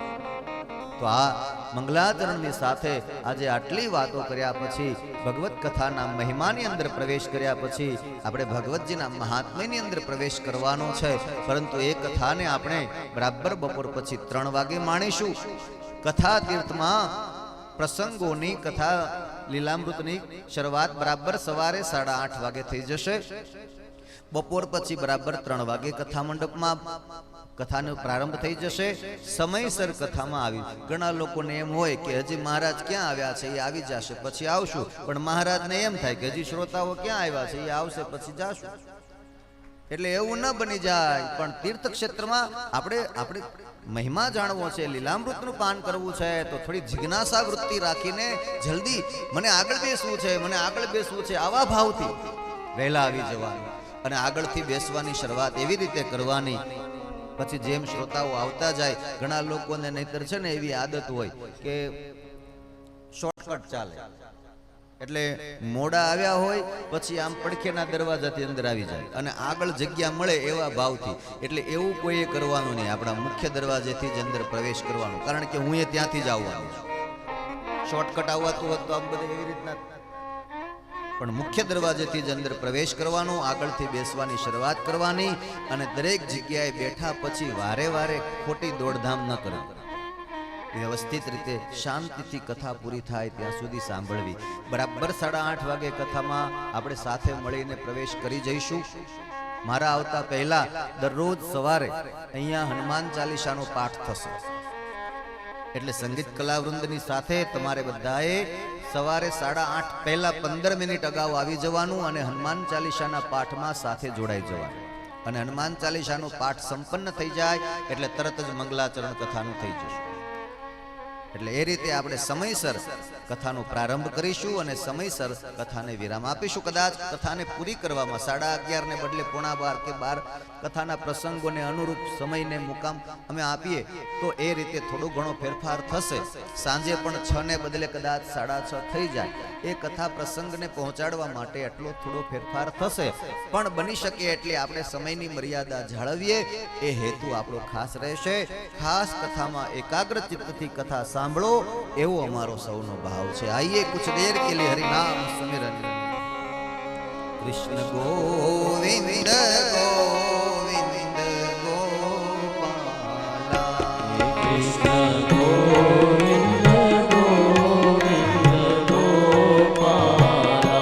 તો આ મંગલાચરણની સાથે આજે આટલી વાતો કર્યા પછી, ભગવત કથાના મહિમાની અંદર પ્રવેશ કર્યા પછી આપણે ભગવતજીના મહાત્મ્યની અંદર પ્રવેશ કરવાનો છે. પરંતુ એ કથાને આપણે બરાબર બપોર પછી 3 વાગે માણીશું. કથા તીર્થમાં પ્રસંગોની કથા લીલામૃતની શરૂઆત બરાબર સવારે 8:30 વાગે થઈ જશે. બપોર પછી બરાબર 3 વાગે કથા મંડપમાં કથાનો પ્રારંભ થઈ જશે. સમયસર કથામાં આવી. ઘણા લોકોને એમ હોય કે હજી મહારાજ ક્યાં આવ્યા છે, એ આવી જશે પછી આવશું, પણ મહારાજને એમ થાય કે હજી શ્રોતાઓ ક્યાં આવ્યા છે, એ આવશે પછી જાશું. એટલે એવું ન બની જાય. પણ તીર્થ ક્ષેત્રમાં આપણે મહિમા જાણવો છે, લીલામૃતનું પાન કરવું છે, તો થોડી જિજ્ઞાસા વૃત્તિ રાખીને જલ્દી મને આગળ બેસવું છે, મને આગળ બેસવું છે, આવા ભાવથી વહેલા આવી જવાનું અને આગળથી બેસવાની શરૂઆત એવી રીતે કરવાની. પછી જેમ શ્રોતાઓ આવતા જાય, ઘણા લોકોને નહીતર છે ને એવી આદત હોય કે શોર્ટકટ ચાલે, એટલે મોડા આવ્યા હોય પછી આમ પડખેના દરવાજાથી અંદર આવી જાય અને આગળ જગ્યા મળે એવા ભાવથી. એટલે એવું કોઈએ કરવાનું નહીં, આપણા મુખ્ય દરવાજેથી જ અંદર પ્રવેશ કરવાનો, કારણ કે હું એ ત્યાંથી જ આવવાનું. શોર્ટકટ આવવાતું હોત તો આમ બધે એવી રીતના, પણ મુખ્ય દરવાજેથી જ અંદર પ્રવેશ કરવાનો, આગળથી બેસવાની શરૂઆત કરવાની અને દરેક જગ્યાએ બેઠા પછી વારે વારે ખોટી દોડધામ ન કરવી. વ્યવસ્થિત રીતે શાંતિથી કથા પૂરી થાય ત્યાં સુધી સાંભળવી. બરાબર 8:30 વાગે કથામાં આપણે સાથે મળીને પ્રવેશ કરી જઈશું. મારા આવતા પહેલા દરરોજ સવારે અહીંયા હનુમાન ચાલીસાનો પાઠ થશે. એટલે સંગીત કલાવૃંદની સાથે તમારે બધાએ સવારે 8:30 પહેલા 15 મિનિટ અગાઉ આવી જવાનું અને હનુમાન ચાલીસાના પાઠમાં સાથે જોડાઈ જવાનું. અને હનુમાન ચાલીસાનો પાઠ સંપન્ન થઈ જાય એટલે તરત જ મંગલાચરણ કથાનું થઈ જશે. એટલે એ રીતે આપણે સમયસર કથાનો પ્રારંભ કરીશું અને સમયસર કથાને વિરામ આપીશું. કદાચ કથાને પૂરી કરવામાં 11:30 ને બદલે 11:15 કે 12 કથાના પ્રસંગોને અનુરૂપ સમયને મુકામ અમે આપીએ તો એ રીતે થોડો ઘણો ફેરફાર થશે. સાંજે પણ 6 ને બદલે કદાચ 6:30 થઈ જાય. એ કથા પ્રસંગને પહોંચાડવા માટે એટલો થોડો ફેરફાર થશે, પણ બની શકે એટલે આપણે સમયની મર્યાદા જાળવીએ એ હેતુ આપણો ખાસ રહેશે. ખાસ કથામાં એકાગ્ર ચિત્તથી કથા સાંભળો એવો અમારો સૌનો ભાવ છે. આइए कुछ देर के लिए हरि नाम सिमरन. कृष्ण गोविंद गोविंद गोपाला, कृष्ण गोविंद गोविंद गोपाला,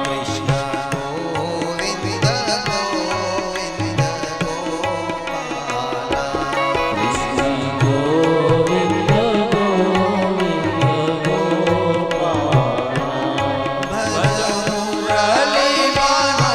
कृष्ण गोविंद गोविंद गोपाला, कृष्ण गोविंद गोविंद गोपाला. भजो मुरली मानो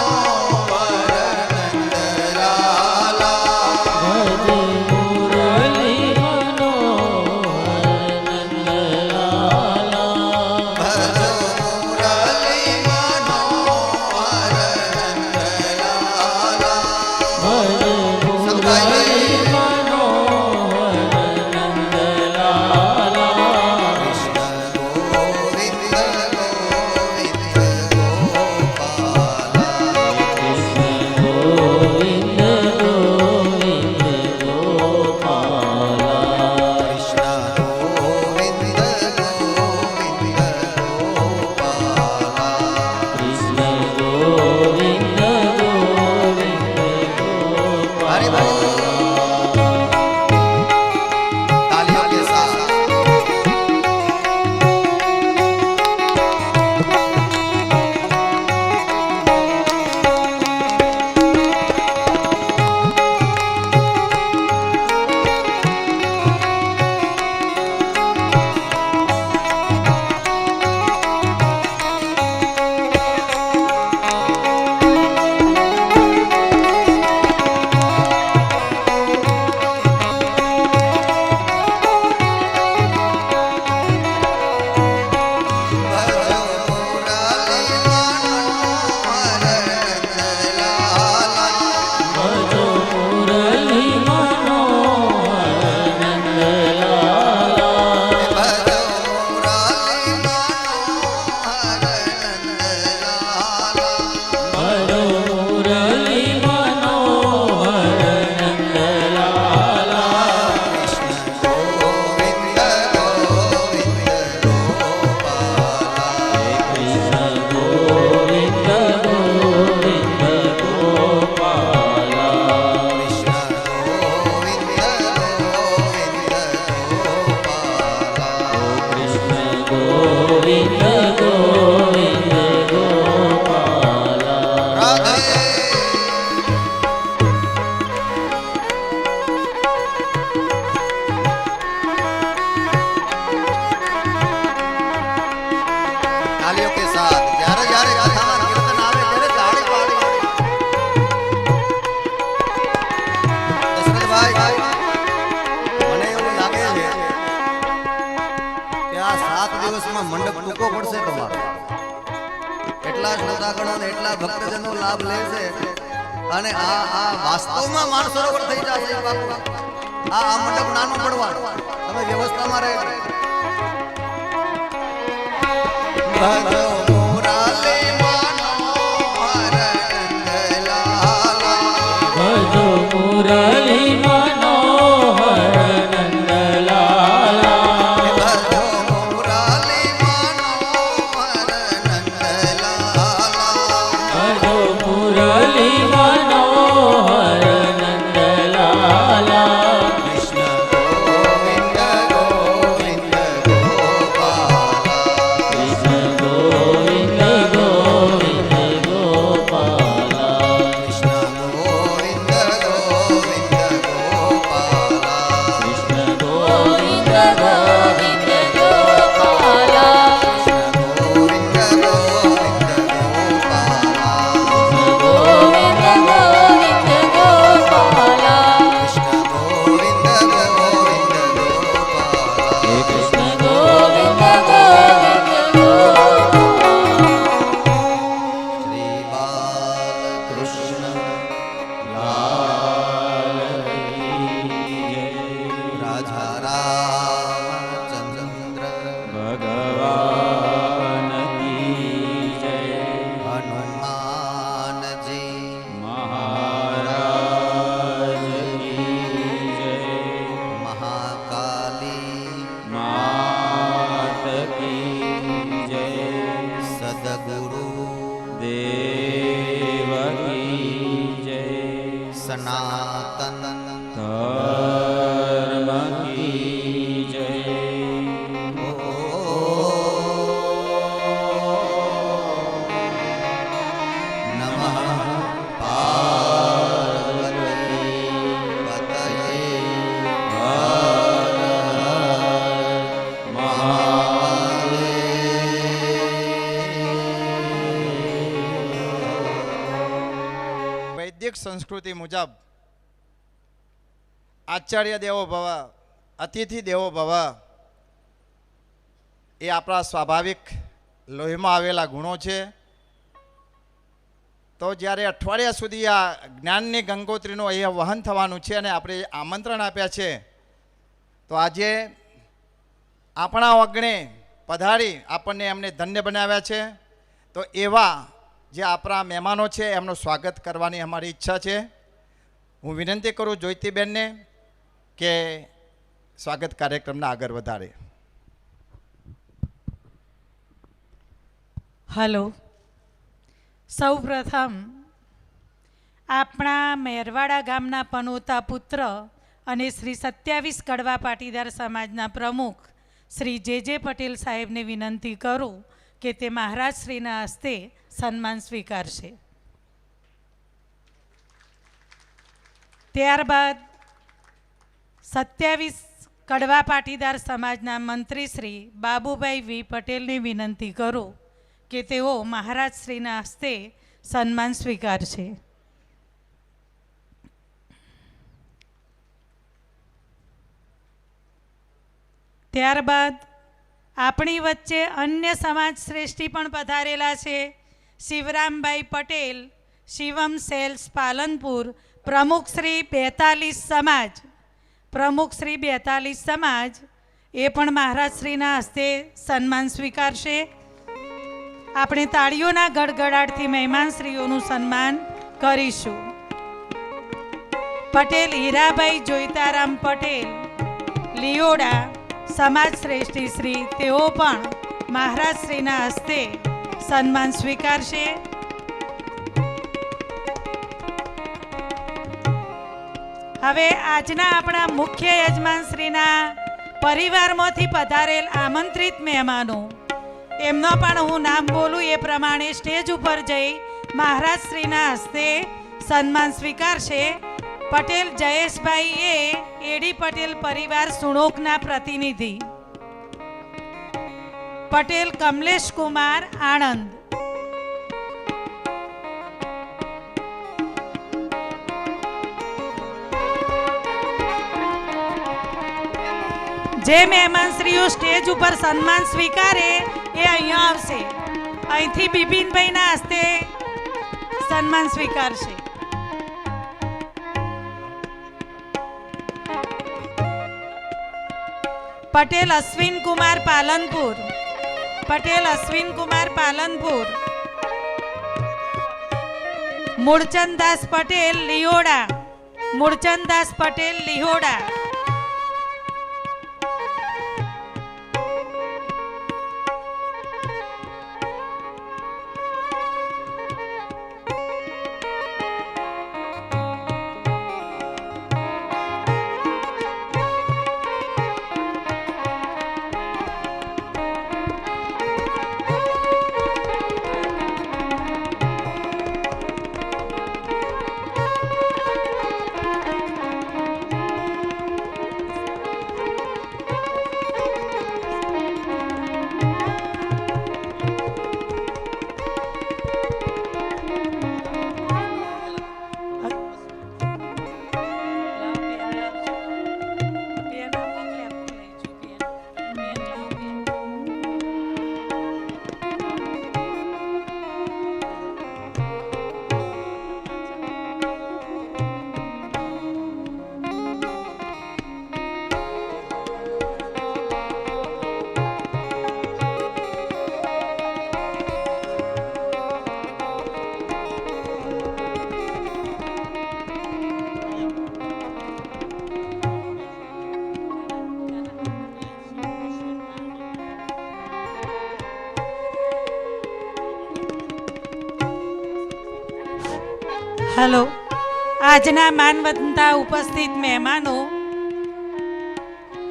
ભૂકો પડશે તમારો. એટલા શ્રોતાગણો ને એટલા ભક્તજનો લાભ લે છે અને આ વાસ્તવમાં માનસરોવર થઈ જશે બાપુ. આ મંડપ નાનું પડવાનું તમે વ્યવસ્થામાં રહે. ભજો મુરાલી મનોહર નંદલાલા, ભજો મુરલી મનોહર નંદલાલા, ભજો મુરાલી મનોહર નંદલાલા, ભજો મુરલી મનોહર નંદલાલા, કૃષ્ણ ગોવિંદ ગોવિંદ ગોપાલા, કૃષ્ણ ગોવિંદ ગોવિંદ ગોપાલા, કૃષ્ણ ગોવિંદ ગોવિંદ ગોપાલા, કૃષ્ણ ગોવિંદ ગોવિંદ ગોપાલા, કૃષ્ણ ગોવિંદ ગોવિંદ ગોપાલા, ગોવિંદ ગોવિંદ ગોપાલા, કૃષ્ણ ગોવિંદ ગોવિંદ ગોપાલા. હે કૃષ્ણ ગોવિંદ ગોવિંદ ગોપાલા. શ્રી બાલકૃષ્ણ રાજા રામચંદ્ર ભગવાન કી જય, હનુમાનજી મહારાજ કી જય, મહાકાલી માત કી જય, સદગુરુ દેવ કી જય, સનાતન ધર્મ કી જય. નમઃ પાર્વતી પતયે હર વૈદિક સંસ્કૃતિ મુજબ આચાર્ય દેવો ભવ, અતિથિ દેવો ભવ એ આપણા સ્વાભાવિક લોહીમાં આવેલા ગુણો છે. તો જ્યારે અઠવાડિયા સુધી આ જ્ઞાનની ગંગોત્રીનું અહીંયા વહન થવાનું છે અને આપણે આમંત્રણ આપ્યા છે, તો આજે આપણા અગ્ને પધારી આપણને એમને ધન્ય બનાવ્યા છે. તો એવા જે આપણા મહેમાનો છે એમનું સ્વાગત કરવાની અમારી ઈચ્છા છે. હું વિનંતી કરું જ્યોતિબેનને કે સ્વાગત કાર્યક્રમને આગળ વધારે. હલો, સૌ પ્રથમ આપણા મેરવાડા ગામના પનોતા પુત્ર અને શ્રી 27 કડવા પાટીદાર સમાજના પ્રમુખ શ્રી જે પટેલ સાહેબને વિનંતી કરું કે તે મહારાજશ્રીના હસ્તે સન્માન સ્વીકારશે. ત્યારબાદ 27 કડવા પાટીદાર સમાજના મંત્રી શ્રી બાબુભાઈ વી પટેલને વિનંતી કરું કે તેઓ મહારાજશ્રીના હસ્તે સન્માન સ્વીકારશે. ત્યારબાદ આપણી વચ્ચે અન્ય સમાજ શ્રેષ્ઠી પણ પધારેલા છે. શિવરામભાઈ પટેલ, શિવમ સેલ્સ પાલનપુર, પ્રમુખ શ્રી 42 સમાજ, પ્રમુખ શ્રી 42 સમાજ એ પણ મહારાજશ્રીના હસ્તે સન્માન સ્વીકારશે. આપણે તાળીઓના ગડગડાટથી મહેમાનશ્રીઓનું સન્માન કરીશું. પટેલ હીરાભાઈ જોઈતારામ પટેલ, લિયોડા, સમાજ શ્રેષ્ઠી શ્રી, તેઓ પણ મહારાજશ્રીના હસ્તે સન્માન સ્વીકારશે. હવે આજના આપણા મુખ્ય યજમાનશ્રીના પરિવારમાંથી પધારેલ આમંત્રિત મહેમાનો, એમનો પણ હું નામ બોલું એ પ્રમાણે સ્ટેજ ઉપર જઈ મહારાજશ્રીના હસ્તે સન્માન સ્વીકારશે. પટેલ જયેશભાઈ એ એડી પટેલ પરિવાર સુણોકના પ્રતિનિધિ, પટેલ કમલેશ કુમાર આણંદ, જે મહેમાનશ્રીઓ સ્ટેજ ઉપર સન્માન સ્વીકારે એ અહીંયા આવશે. અહીંથી બિપિનભાઈના હસ્તે સન્માન સ્વીકારશે. પટેલ અશ્વિન કુમાર પાલનપુર. પટેલ અશ્વિન કુમાર પાલનપુર. મૂળચંદદાસ પટેલ લિહોડા. મૂળચંદદાસ પટેલ લિહોડા. હેલો. આજના માનવંતા ઉપસ્થિત મહેમાનો,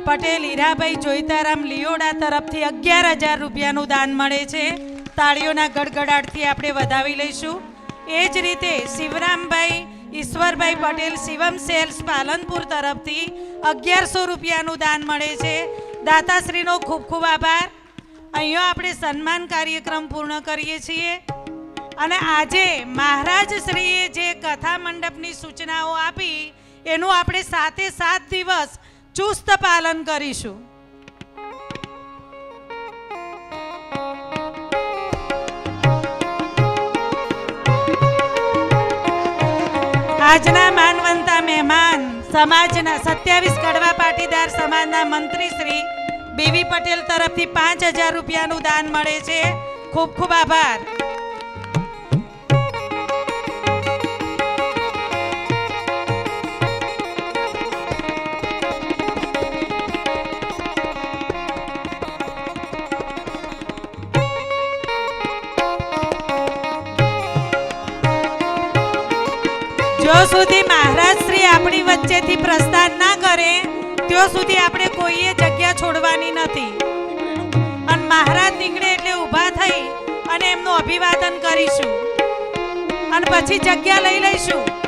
પટેલ હીરાભાઈ જોઈતારામ લિયોડા તરફથી 11,000 રૂપિયાનું દાન મળે છે. તાળીઓના ગડગડાટથી આપણે વધાવી લઈશું. એ જ રીતે શિવરામભાઈ ઈશ્વરભાઈ પટેલ શિવમ સેલ્સ પાલનપુર તરફથી 1100 રૂપિયાનું દાન મળે છે. દાતાશ્રીનો ખૂબ ખૂબ આભાર. અહીંયા આપણે સન્માન કાર્યક્રમ પૂર્ણ કરીએ છીએ. અને આજે મહારાજશ્રીએ જે કથા મંડપની સૂચનાઓ આપી એનું આપણે 7 દિવસ ચુસ્ત પાલન કરીશું. આજના માનવંતા મહેમાન સમાજના 27 કડવા પાટીદાર સમાજના મંત્રી શ્રી બીવી પટેલ તરફથી 5,000 રૂપિયાનું દાન મળે છે. ખૂબ ખૂબ આભાર. જો સુધી મહારાજ શ્રી આપણી વચ્ચેથી પ્રસ્થાન ના કરે ત્યાં સુધી આપણે કોઈએ જગ્યા છોડવાની નથી. અને મહારાજ નીકળે એટલે ઊભા થઈ અને એમનું અભિવાદન કરીશું અને પછી જગ્યા લઈ લઈશું.